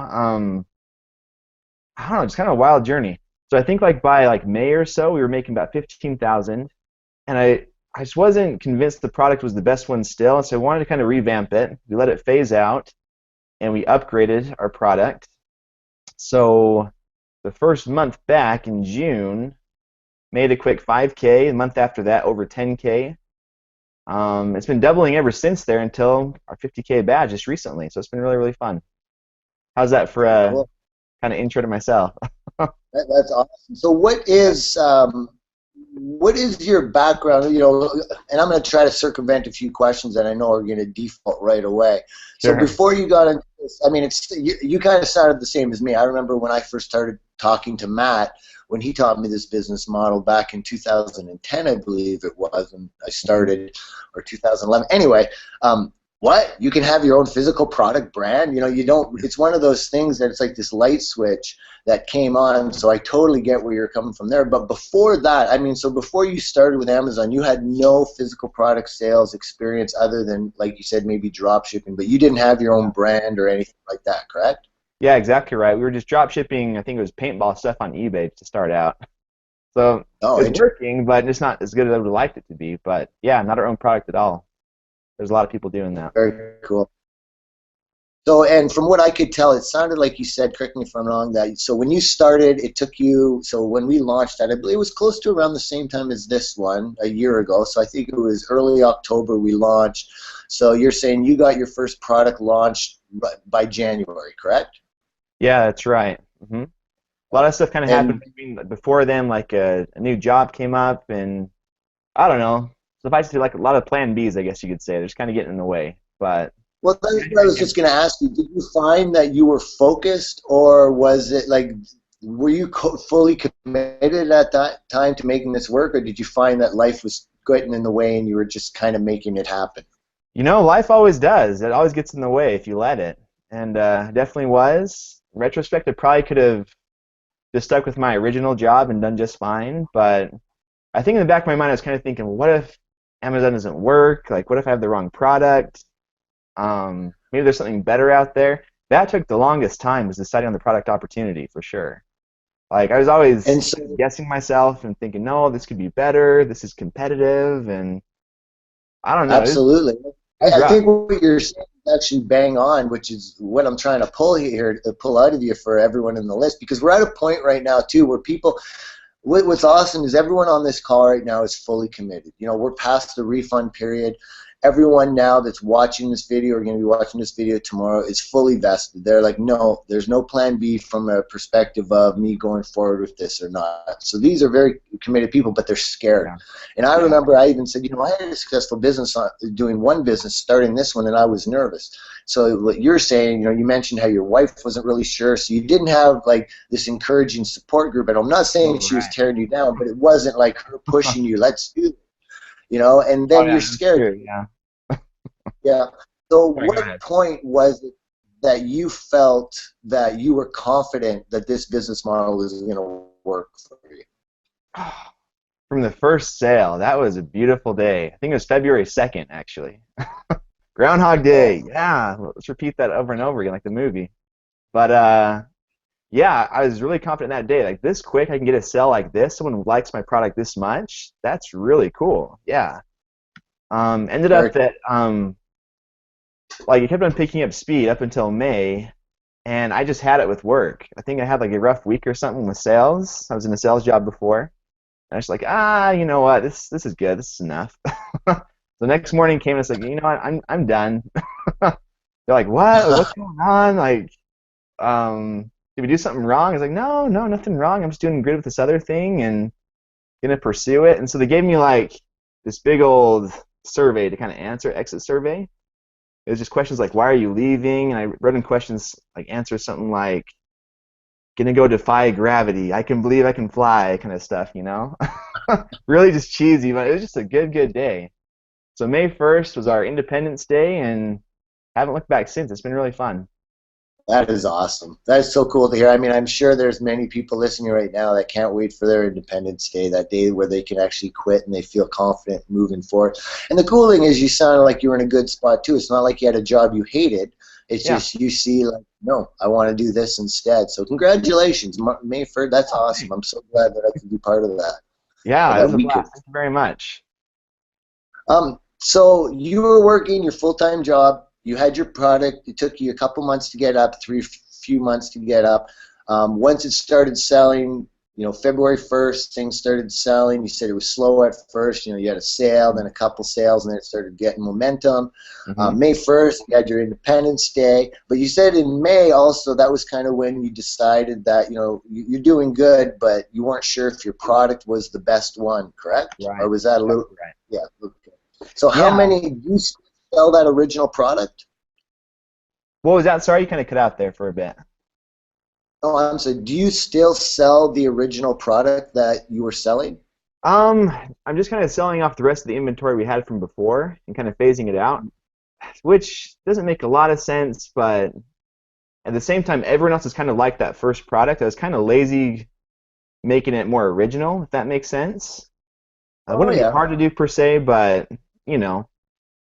I don't know, it's kind of a wild journey. So I think like by like May or so, we were making about 15,000, and I just wasn't convinced the product was the best one still, so I wanted to kind of revamp it. We let it phase out, and we upgraded our product. So the first month back in June, made a quick 5K. The month after that, over 10K. It's been doubling ever since there until our 50K badge just recently. So it's been really, really fun. How's that for a Cool. kind of intro to myself? That's awesome. So what is your background? You know, and I'm going to try to circumvent a few questions that I know are going to default right away. So Sure. before you got into this, I mean, you kind of started the same as me. I remember when I first started talking to Matt, when he taught me this business model back in 2010, I believe it was, and I started, or 2011. Anyway, what? You can have your own physical product brand? You know, you don't, it's one of those things that it's like this light switch that came on, so I totally get where you're coming from there. But before that, I mean, so before you started with Amazon, you had no physical product sales experience other than, like you said, maybe drop shipping, but you didn't have your own brand or anything like that, correct? Yeah, exactly right. We were just drop shipping, I think it was paintball stuff on eBay to start out. So Oh, it's working, but it's not as good as I would have liked it to be. But yeah, not our own product at all. There's a lot of people doing that. very cool. So, and from what I could tell, it sounded like you said, correct me if I'm wrong, that so when you started, it took you, so when we launched that, I believe it was close to around the same time as this one, a year ago. So I think it was early October we launched. So you're saying you got your first product launched by January, correct? Yeah, that's right. A lot of stuff kind of happened before then, like a new job came up, and I don't know. Suffice to say, like a lot of plan Bs, I guess you could say. They're just kind of getting in the way. But well, that's what I was just going to ask you. Did you find that you were focused, or was it like, were you fully committed at that time to making this work, or did you find that life was getting in the way and you were just kind of making it happen? you know, life always does. It always gets in the way if you let it, and definitely was. In retrospect, I probably could have just stuck with my original job and done just fine. But I think in the back of my mind, I was kind of thinking, well, what if Amazon doesn't work? Like, what if I have the wrong product? Maybe there's something better out there. That took the longest time, was deciding on the product opportunity for sure. Like, I was always guessing myself and thinking, no, this could be better. This is competitive, and I don't know. Absolutely. I think what you're saying is actually bang on, which is what I'm trying to pull out of you for everyone in the list, because we're at a point right now too where people, what's awesome is everyone on this call right now is fully committed. You know, we're past the refund period. Everyone now that's watching this video or going to be watching this video tomorrow is fully vested. They're like, no, there's no plan B from a perspective of me going forward with this or not. So these are very committed people, but they're scared. Yeah. And I remember I even said, you know, I had a successful business doing one business, starting this one, and I was nervous. So what you're saying, you know, you mentioned how your wife wasn't really sure, so you didn't have like this encouraging support group. And I'm not saying she was tearing you down, but it wasn't like her pushing you, let's do it. You know, and then you're scared. True, yeah. Yeah. So what point was it that you felt that you were confident that this business model was going to work for you? From the first sale, that was a beautiful day. I think it was February 2nd, actually. Groundhog Day. Yeah, let's repeat that over and over again like the movie. But yeah, I was really confident that day. Like this quick, I can get a sale like this. Someone likes my product this much. That's really cool. Yeah. Ended Very up that like it kept on picking up speed up until May, and I just had it with work. I think I had like a rough week or something with sales. I was in a sales job before, and I was like, you know what? This is good. This is enough. The next morning came and it's like, you know what? I'm done. They're like, what? What's going on? Like, did we do something wrong? I was like, no, no, nothing wrong. I'm just doing good with this other thing and gonna pursue it. And so they gave me like this big old survey to kind of answer, exit survey. It was just questions like, why are you leaving? And I wrote in questions like answer something like, gonna go defy gravity. I can believe I can fly, kind of stuff, you know? Really just cheesy, but it was just a good day. So May 1st was our Independence Day, and haven't looked back since. It's been really fun. That is awesome. That is so cool to hear. I mean, I'm sure there's many people listening right now that can't wait for their Independence Day, that day where they can actually quit and they feel confident moving forward. And the cool thing is you sounded like you were in a good spot too. It's not like you had a job you hated. It's Yeah. just you see like, no, I want to do this instead. So congratulations, May 1st. That's awesome. I'm so glad that I could be part of that. Yeah, it was a weekend. blast. Thank you very much. So you were working your full-time job. You had your product. It took you a couple months to get up, few months to get up. Once it started selling, you know, February 1st, things started selling. You said it was slow at first. You know, you had a sale, then a couple sales, and then it started getting momentum. May 1st, you had your Independence Day. But you said in May also that was kind of when you decided that, you know, you're doing good, but you weren't sure if your product was the best one, correct? Right. Or was that a little? Right. Yeah. Okay. So how many do you sell that original product? What was that? Sorry, you kind of cut out there for a bit. Oh, I'm sorry. Do you still sell the original product that you were selling? I'm just kind of selling off the rest of the inventory we had from before and kind of phasing it out, which doesn't make a lot of sense, but at the same time, everyone else is kind of like that first product. I was kind of lazy making it more original, if that makes sense. It wouldn't be hard to do per se, but, you know,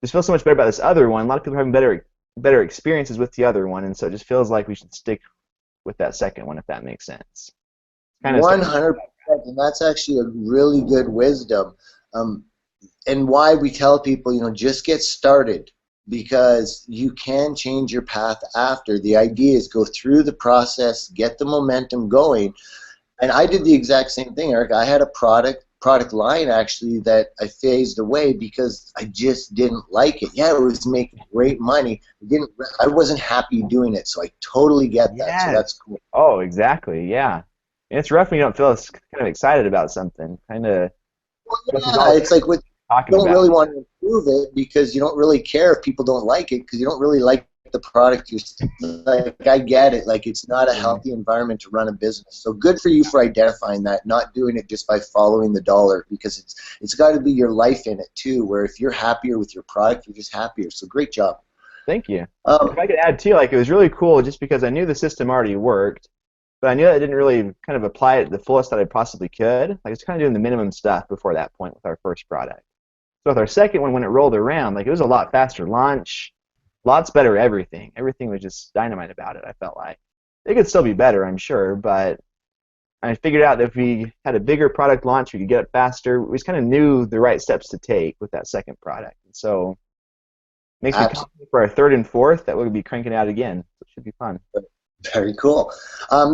just feels so much better about this other one. A lot of people are having better experiences with the other one, and so it just feels like we should stick with that second one, if that makes sense. 100%, and that's actually a really good wisdom. And why we tell people, you know, just get started, because you can change your path after. The idea is go through the process, get the momentum going. And I did the exact same thing, Eric. I had a product line actually that I phased away because I just didn't like it. Yeah, it was making great money. I wasn't happy doing it, so I totally get that. Yes. So that's cool. Oh, exactly. Yeah. And it's rough when you don't feel as kind of excited about something. Kind of. Yeah, it's like you don't really want to improve it because you don't really care if people don't like it because you don't really like the product you're like. I get it. Like, it's not a healthy environment to run a business. So good for you for identifying that, not doing it just by following the dollar, because it's got to be your life in it too, where if you're happier with your product, you're just happier. So great job. Thank you. If I could add too, like, it was really cool just because I knew the system already worked, but I knew I didn't really kind of apply it the fullest that I possibly could. Like, I was kind of doing the minimum stuff before that point with our first product. So with our second one, when it rolled around, like, it was a lot faster launch. Lots better everything. Everything was just dynamite about it, I felt like. It could still be better, I'm sure, but I figured out that if we had a bigger product launch, we could get it faster. We just kind of knew the right steps to take with that second product. And so it makes me confident for our third and fourth that we'll be cranking out again. So it should be fun. Very cool.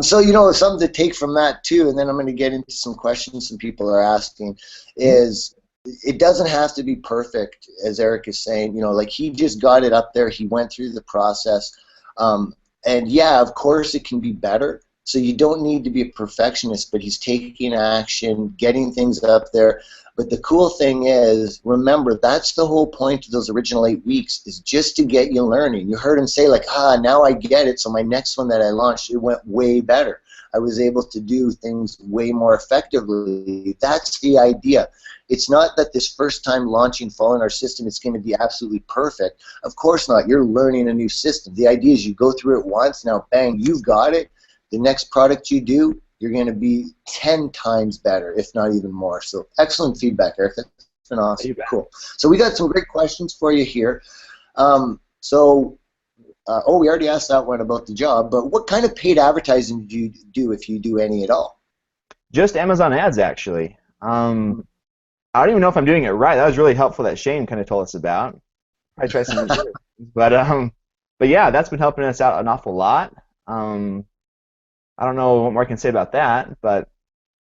So, you know, something to take from that too, and then I'm going to get into some questions some people are asking, is it doesn't have to be perfect, as Eric is saying. You know, like, he just got it up there. He went through the process. And, yeah, of course it can be better. So you don't need to be a perfectionist, but he's taking action, getting things up there. But the cool thing is, remember, that's the whole point of those original 8 weeks, is just to get you learning. You heard him say, like, now I get it, so my next one that I launched, it went way better. I was able to do things way more effectively. That's the idea. It's not that this first time launching Fall in our system is going to be absolutely perfect. Of course not. You're learning a new system. The idea is you go through it once, now bang, you've got it. The next product you do, you're going to be 10 times better, if not even more. So excellent feedback, Eric. That's been awesome. Cool. So we got some great questions for you here. So oh, we already asked that one about the job, but what kind of paid advertising do you do, if you do any at all? Just Amazon ads, actually. I don't even know if I'm doing it right. That was really helpful that Shane kind of told us about. I try some new things. But yeah, that's been helping us out an awful lot. I don't know what more I can say about that, but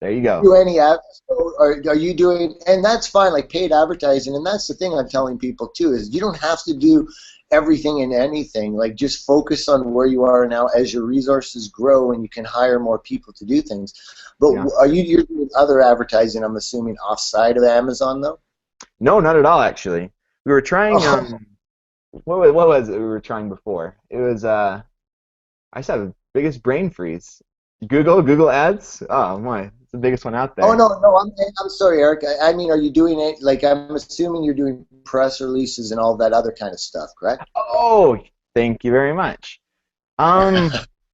there you go. Do any ads? So are you doing, and that's fine, like paid advertising, and that's the thing I'm telling people too, is you don't have to do everything and anything. Like, just focus on where you are now. As your resources grow and you can hire more people to do things. But Yeah. you're doing other advertising, I'm assuming, offside of Amazon though? No, not at all, actually. We were trying. Oh. What was it we were trying before? It was I just have the biggest brain freeze. Google Ads. Oh my, it's the biggest one out Oh there. no, I'm sorry, Eric. I mean, are you doing it? Like, I'm assuming you're doing press releases and all that other kind of stuff, correct? Oh, thank you very much. Um,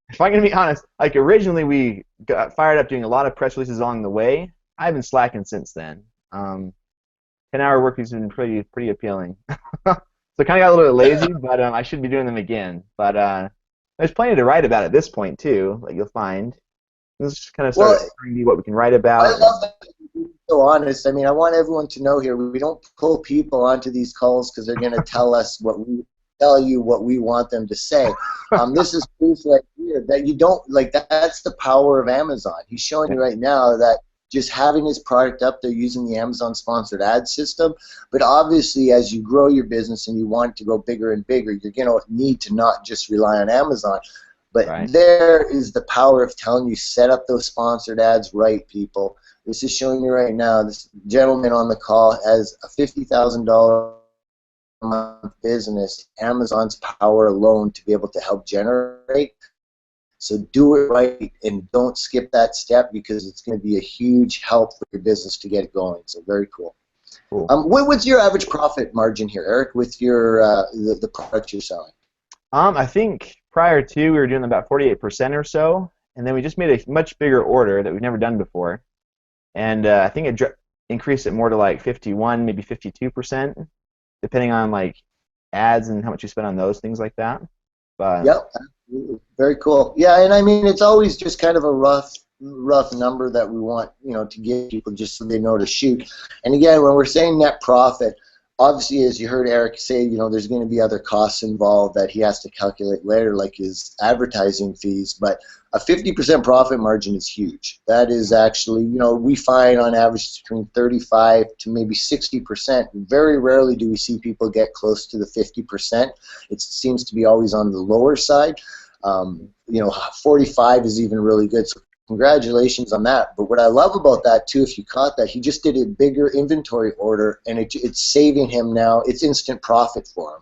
if I'm gonna be honest, like originally we got fired up doing a lot of press releases along the way. I've been slacking since then. 10-hour work week's been pretty appealing. So kind of got a little bit lazy, but I should be doing them again. But there's plenty to write about at this point too. Like you'll find. Let's just kind of start Well, explaining what we can write I about. love that you're so honest. I mean, I want everyone to know here, we don't pull people onto these calls because they're going to tell you what we want them to say. This is proof right here that you don't, like, that's the power of Amazon. He's showing you right now that just having his product up there using the Amazon sponsored ad system, but obviously as you grow your business and you want it to go bigger and bigger, you're going to need to not just rely on Amazon. But Right. there is the power of telling you, set up those sponsored ads right, people. This is showing you right now, this gentleman on the call has a $50,000 a month business, Amazon's power alone to be able to help generate. So do it right and don't skip that step, because it's going to be a huge help for your business to get it going. So very cool. Cool. What's your average profit margin here, Eric, with your the product you're selling? I think prior to we were doing about 48% or so, and then we just made a much bigger order that we've never done before, and I think it increased it more to like 51, maybe 52%, depending on like ads and how much you spend on those things like that. But Yep, absolutely. Very cool. Yeah, and I mean, it's always just kind of a rough number that we want, to give people just so they know to shoot. And again, when we're saying net profit, obviously, as you heard Eric say, there's going to be other costs involved that he has to calculate later, like his advertising fees. But a 50% profit margin is huge. That is actually, we find on average between 35 to maybe 60%. Very rarely do we see people get close to the 50%. It seems to be always on the lower side. 45 is even really good. So congratulations on that. But what I love about that too, if you caught that, he just did a bigger inventory order, and it's saving him now. It's instant profit for him.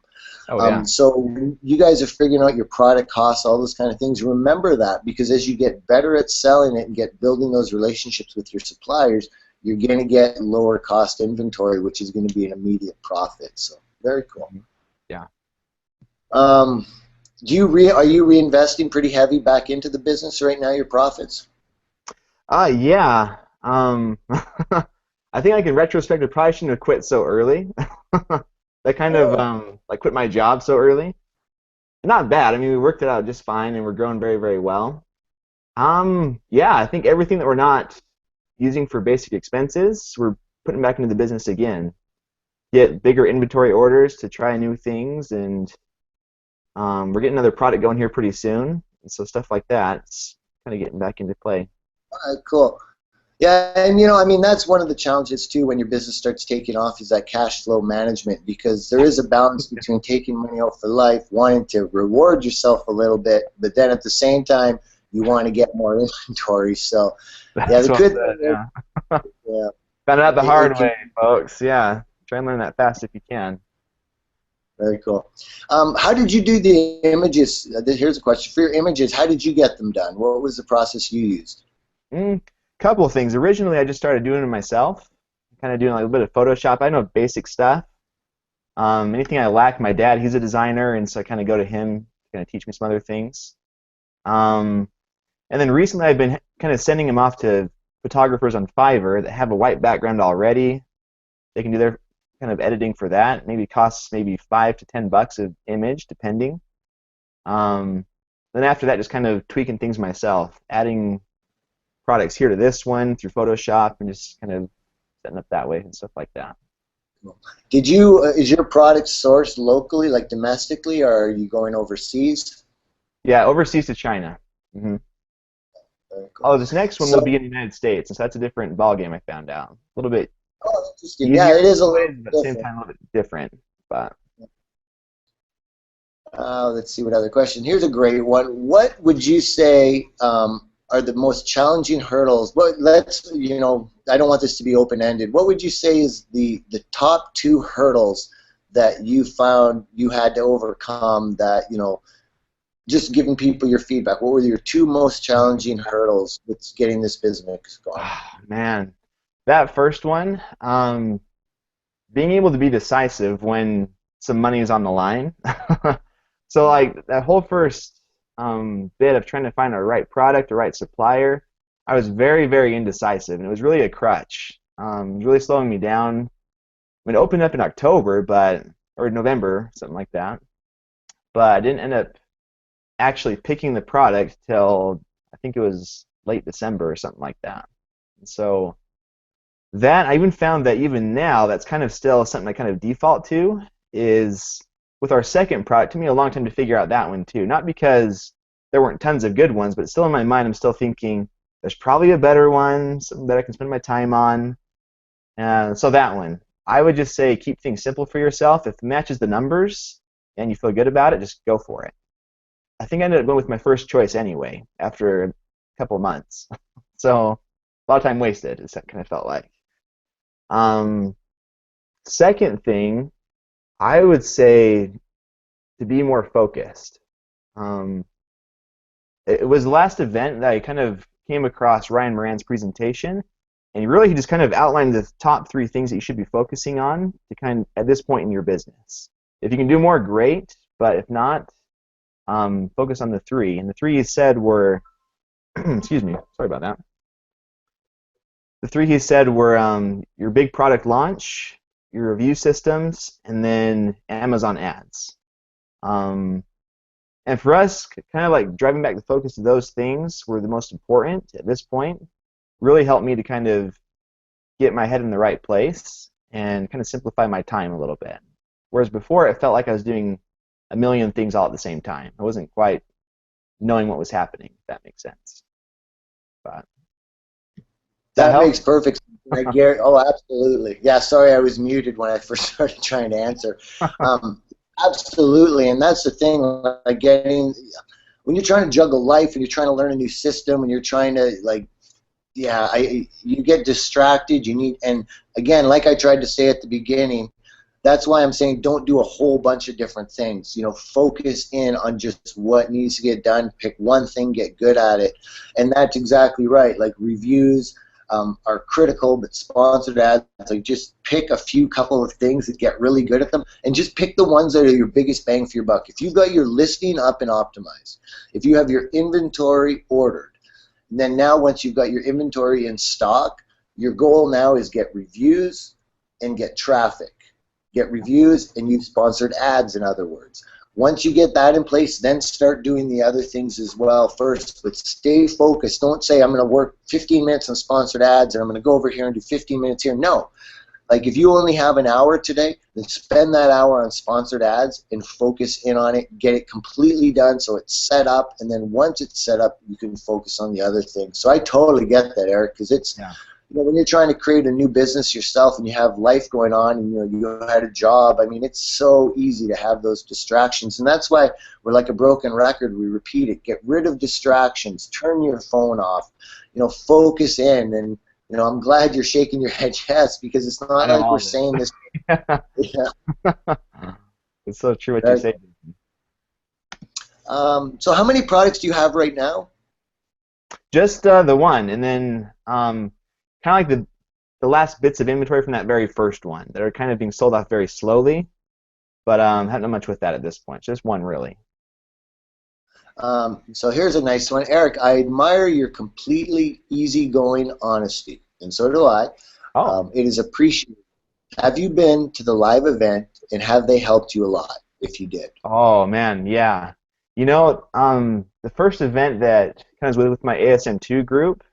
oh yeah, So when you guys are figuring out your product costs, all those kind of things, remember that, because as you get better at selling it and get building those relationships with your suppliers, you're going to get lower cost inventory, which is going to be an immediate profit. So very cool. yeah. Are you reinvesting pretty heavy back into the business right now, your profits? Yeah. I think like in retrospect, I probably shouldn't have quit so early. That kind of like quit my job so early. Not bad. I mean, we worked it out just fine, and we're growing very, very well. Yeah, I think everything that we're not using for basic expenses, we're putting back into the business again. Get bigger inventory orders to try new things, and we're getting another product going here pretty soon. And so stuff like that's kind of getting back into play. All right, cool. Yeah, and I mean, that's one of the challenges too when your business starts taking off, is that cash flow management, because there is a balance between taking money out for life, wanting to reward yourself a little bit, but then at the same time you want to get more inventory. So yeah, That's the well good said, thing is, yeah. yeah, Found it out the it hard can, way, folks. Yeah. Try and learn that fast if you can. very cool. How did you do the images? Here's a question for your images. How did you get them done? What was the process you used? Couple of things. Originally, I just started doing it myself, kind of doing like a bit of Photoshop. I know basic stuff. Anything I lack, my dad, he's a designer, and so I kind of go to him to kind of teach me some other things. And then recently, I've been kind of sending them off to photographers on Fiverr that have a white background already. They can do their kind of editing for that. Maybe costs maybe $5 to $10 an image, depending. Then after that, just kind of tweaking things myself, adding products here to this one through Photoshop, and just kind of setting up that way and stuff like that. Did you is your product sourced locally, like domestically, or are you going overseas? Yeah, overseas to China. Mm-hmm. Very cool. Oh, this next one So, will be in the United States, and so that's a different ball game. I found out a little bit oh, interesting. Yeah, easier, it is a little but at the same different. time a little bit different. But Let's see what other question. Here's a great one. What would you say are the most challenging hurdles? Well, I don't want this to be open-ended. What would you say is the top 2 hurdles that you found you had to overcome that, just giving people your feedback? What were your 2 most challenging hurdles with getting this business going? man, that first one, being able to be decisive when some money is on the line. So like that whole first bit of trying to find the right product, the right supplier, I was very, very indecisive, and it was really a crutch. It was really slowing me down. I mean, it opened up in October, or November, something like that. But I didn't end up actually picking the product till I think it was late December or something like that. And so that I even found that even now, that's kind of still something I kind of default to, is with our second product. It took me a long time to figure out that one too. Not because there weren't tons of good ones, but still in my mind, I'm still thinking there's probably a better one, something that I can spend my time on. So that one, I would just say keep things simple for yourself. If it matches the numbers and you feel good about it, just go for it. I think I ended up going with my first choice anyway after a couple of months. So a lot of time wasted, it kind of felt like. Second thing, I would say to be more focused. It was the last event that I kind of came across Ryan Moran's presentation, and he just kind of outlined the top 3 things that you should be focusing on at this point in your business. If you can do more, great, but if not, focus on the 3. And the 3 he said were, excuse me, sorry about that. The 3 he said were your big product launch, your review systems, and then Amazon ads. And for us, kind of like driving back the focus of those things were the most important at this point. Really helped me to kind of get my head in the right place and kind of simplify my time a little bit. Whereas before, it felt like I was doing a million things all at the same time. I wasn't quite knowing what was happening, if that makes sense. But That makes perfect sense. Gary, oh, absolutely. Yeah, sorry I was muted when I first started trying to answer. Absolutely, and that's the thing, like when you're trying to juggle life and you're trying to learn a new system and you're trying to, you get distracted, and again, like I tried to say at the beginning, that's why I'm saying don't do a whole bunch of different things. Focus in on just what needs to get done, pick one thing, get good at it, and that's exactly right. Like reviews, are critical, but sponsored ads, like just pick a couple of things that get really good at them, and just pick the ones that are your biggest bang for your buck. If you've got your listing up and optimized, if you have your inventory ordered, then now once you've got your inventory in stock, your goal now is get reviews and get traffic. Get reviews and use sponsored ads, in other words. Once you get that in place, then start doing the other things as well first, but stay focused. Don't say, I'm going to work 15 minutes on sponsored ads and I'm going to go over here and do 15 minutes here. No. Like if you only have an hour today, then spend that hour on sponsored ads and focus in on it, get it completely done so it's set up, and then once it's set up, you can focus on the other things. So I totally get that, Eric, because it's, when you're trying to create a new business yourself and you have life going on and you had a job, I mean, it's so easy to have those distractions, and that's why we're like a broken record. We repeat it. Get rid of distractions. Turn your phone off. Focus in, and I'm glad you're shaking your head yes, because it's not like we're saying this. It's so true what you say. So how many products do you have right now? Just the one, and then kind of like the last bits of inventory from that very first one that are kind of being sold off very slowly, but haven't done much with that at this point. Just one, really. So here's a nice one. Eric, I admire your completely easygoing honesty, and so do I. Oh. It is appreciated. Have you been to the live event, and have they helped you a lot, if you did? Oh, man, yeah. You know, the first event that kind of was with my ASM2 group,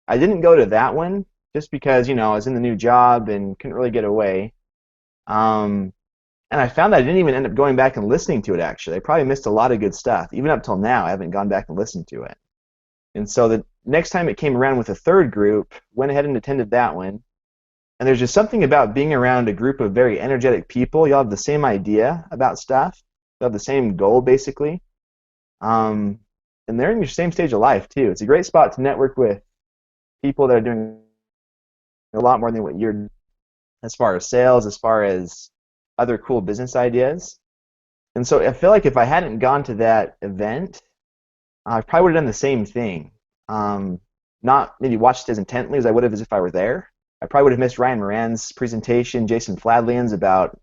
I didn't go to that one just because, you know, I was in the new job and couldn't really get away. Um, and I found that I didn't even end up going back and listening to it, actually. I probably missed a lot of good stuff. Even up till now, I haven't gone back and listened to it. And so the next time it came around with a third group, went ahead and attended that one. And there's just something about being around a group of very energetic people. You all have the same idea about stuff. You have the same goal, basically. And they're in your same stage of life, too. It's a great spot to network with people that are doing a lot more than what you're doing as far as sales, as far as other cool business ideas. And so I feel like if I hadn't gone to that event, I probably would have done the same thing. Not maybe watched as intently as I would have as if I were there. I probably would have missed Ryan Moran's presentation, Jason Fladlian's about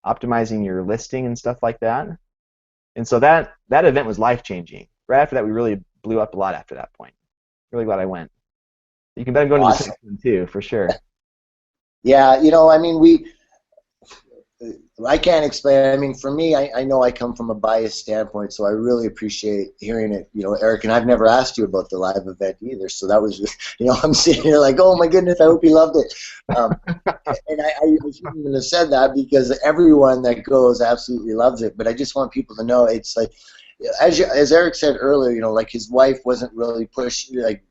optimizing your listing and stuff like that. And so that event was life-changing. Right after that, we really blew up a lot after that point. Really glad I went. You can better go into the next one too, for sure. Yeah, you know, I mean, I can't explain. I mean, for me, I know I come from a biased standpoint, so I really appreciate hearing it. You know, Eric, and I've never asked you about the live event either, so that was, you know, I'm sitting here like, oh my goodness, I hope you loved it. And I shouldn't even have said that because everyone that goes absolutely loves it, but I just want people to know it's like, as Eric said earlier, you know, like his wife wasn't really pushing, like,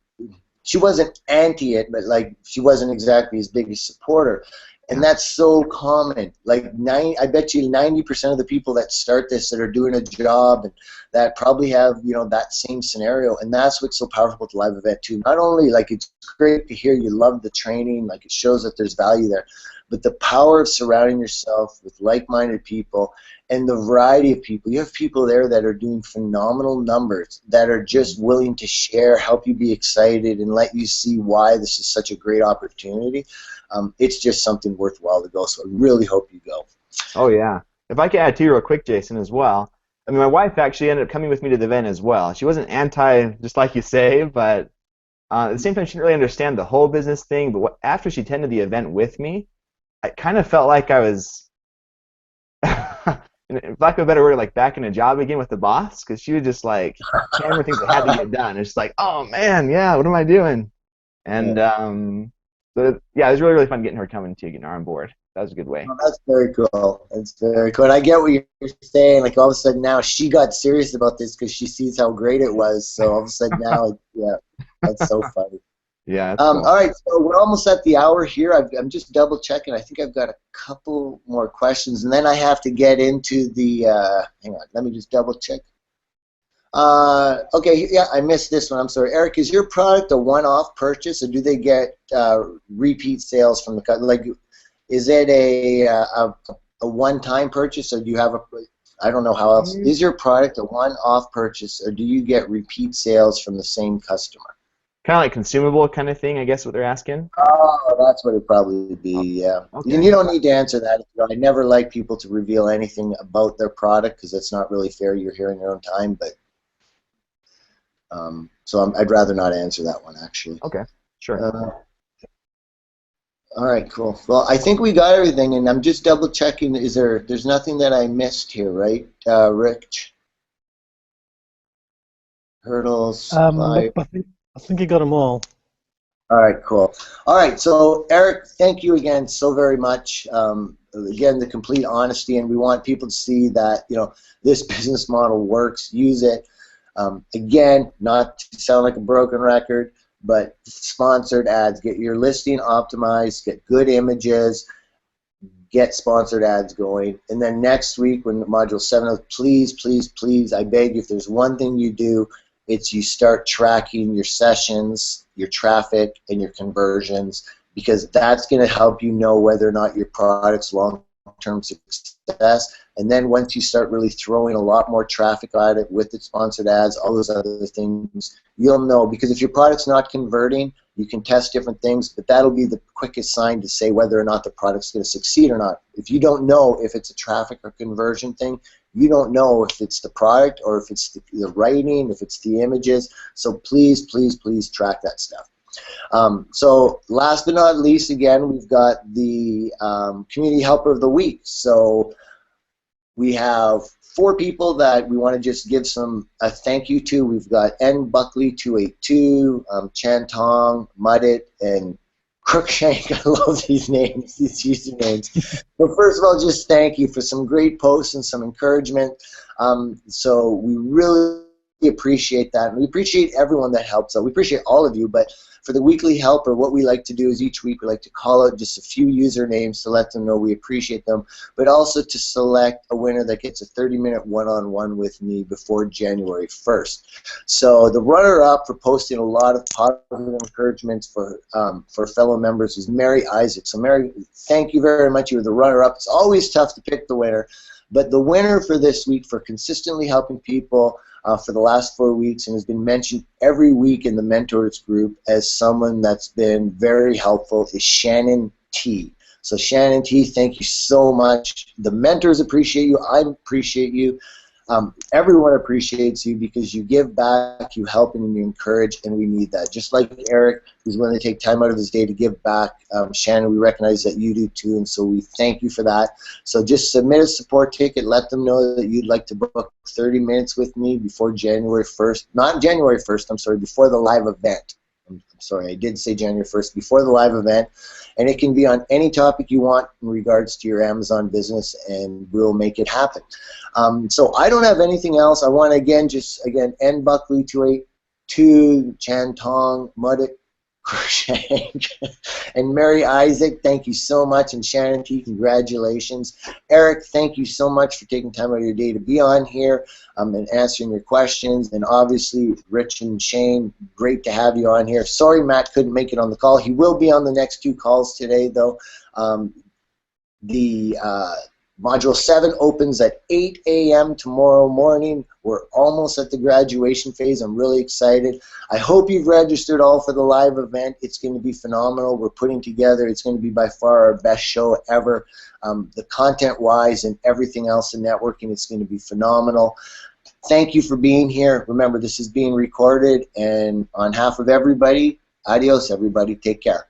she wasn't anti it, but like she wasn't exactly his biggest supporter. And that's so common. Like I bet you 90% of the people that start this that are doing a job and that probably have, you know, that same scenario. And that's what's so powerful with the live event too. Not only like it's great to hear you love the training, like it shows that there's value there, but the power of surrounding yourself with like-minded people and the variety of people. You have people there that are doing phenomenal numbers, that are just willing to share, help you be excited, and let you see why this is such a great opportunity. It's just something worthwhile to go, so I really hope you go. Oh, yeah. If I could add too real quick, Jason, as well. I mean, my wife actually ended up coming with me to the event as well. She wasn't anti, just like you say, but at the same time, she didn't really understand the whole business thing. But after she attended the event with me, I kind of felt like I was, in lack of a better word, like back in a job again with the boss, because she would just like hammer things that had to get done. It's like, oh man, yeah, what am I doing? And so, yeah, it was really, really fun getting her getting her on board. That was a good way. Oh, that's very cool. That's very cool. And I get what you're saying. Like all of a sudden now she got serious about this because she sees how great it was. So all of a sudden now, yeah, that's so funny. Yeah. That's cool. All right, so we're almost at the hour here. I'm just double checking. I think I've got a couple more questions, and then I have to get into the. Hang on, let me just double check. Okay, yeah, I missed this one. I'm sorry, Eric. Is your product a one-off purchase, or do they get repeat sales from the like? Is it a one-time purchase, or do you have a? I don't know how else. Is your product a one-off purchase, or do you get repeat sales from the same customer? Kind of like consumable kind of thing, I guess, what they're asking. Oh, that's what it probably would be, yeah. Okay. And you don't need to answer that. I never like people to reveal anything about their product because that's not really fair. You're here in your own time, but so I'd rather not answer that one, actually. Okay, sure. All right, cool. Well, I think we got everything, and I'm just double checking. There's nothing that I missed here, right, Rich? Hurdles, supply. I think you got them all. All right, cool. All right, so Eric, thank you again so very much. Again, the complete honesty, and we want people to see that, you know, this business model works. Use it. Again, not to sound like a broken record, but sponsored ads. Get your listing optimized. Get good images. Get sponsored ads going. And then next week, when Module 7, please, please, please, I beg you, if there's one thing you do, it's you start tracking your sessions, your traffic, and your conversions, because that's going to help you know whether or not your product's long-term success. And then once you start really throwing a lot more traffic at it with the sponsored ads, all those other things, you'll know. Because if your product's not converting, you can test different things, but that'll be the quickest sign to say whether or not the product's going to succeed or not. If you don't know if it's a traffic or conversion thing, you don't know if it's the product or if it's the writing, if it's the images. So please, please, please track that stuff. So last but not least, again, we've got the Community Helper of the Week. So we have 4 people that we want to just give a thank you to. We've got N Buckley 282, Chan Tong, Muddit, and Crookshank. I love these names, these usernames. But first of all, just thank you for some great posts and some encouragement. So we really appreciate that. And we appreciate everyone that helps out. We appreciate all of you, but for the weekly help, or what we like to do is each week we like to call out just a few usernames to let them know we appreciate them, but also to select a winner that gets a 30-minute one-on-one with me before January 1st. So the runner-up for posting a lot of positive encouragements for fellow members is Mary Isaac. So Mary, thank you very much. You were the runner-up. It's always tough to pick the winner, but the winner for this week for consistently helping people for the last 4 weeks and has been mentioned every week in the mentors group as someone that's been very helpful is Shannon T. So Shannon T, thank you so much. The mentors appreciate you. I appreciate you. Everyone appreciates you because you give back, you help, and you encourage, and we need that. Just like Eric, who's willing to take time out of his day to give back. Shannon, we recognize that you do too, and so we thank you for that. So just submit a support ticket. Let them know that you'd like to book 30 minutes with me before January 1st. Not January 1st, I'm sorry, before the live event. I'm sorry, I did say January 1st, before the live event. And it can be on any topic you want in regards to your Amazon business, and we'll make it happen. So I don't have anything else. I want to again, N Buckley 282, Chan Tong, Muddit, Crookshank, and Mary Isaac, thank you so much. And Shannon T, congratulations. Eric, thank you so much for taking time out of your day to be on here and answering your questions. And obviously, Rich and Shane, great to have you on here. Sorry Matt couldn't make it on the call. He will be on the next 2 calls today, though. Module 7 opens at 8 a.m. tomorrow morning. We're almost at the graduation phase. I'm really excited. I hope you've registered all for the live event. It's going to be phenomenal. We're putting together, it's going to be by far our best show ever. The content-wise and everything else in networking, it's going to be phenomenal. Thank you for being here. Remember, this is being recorded, and on behalf of everybody, adios, everybody. Take care.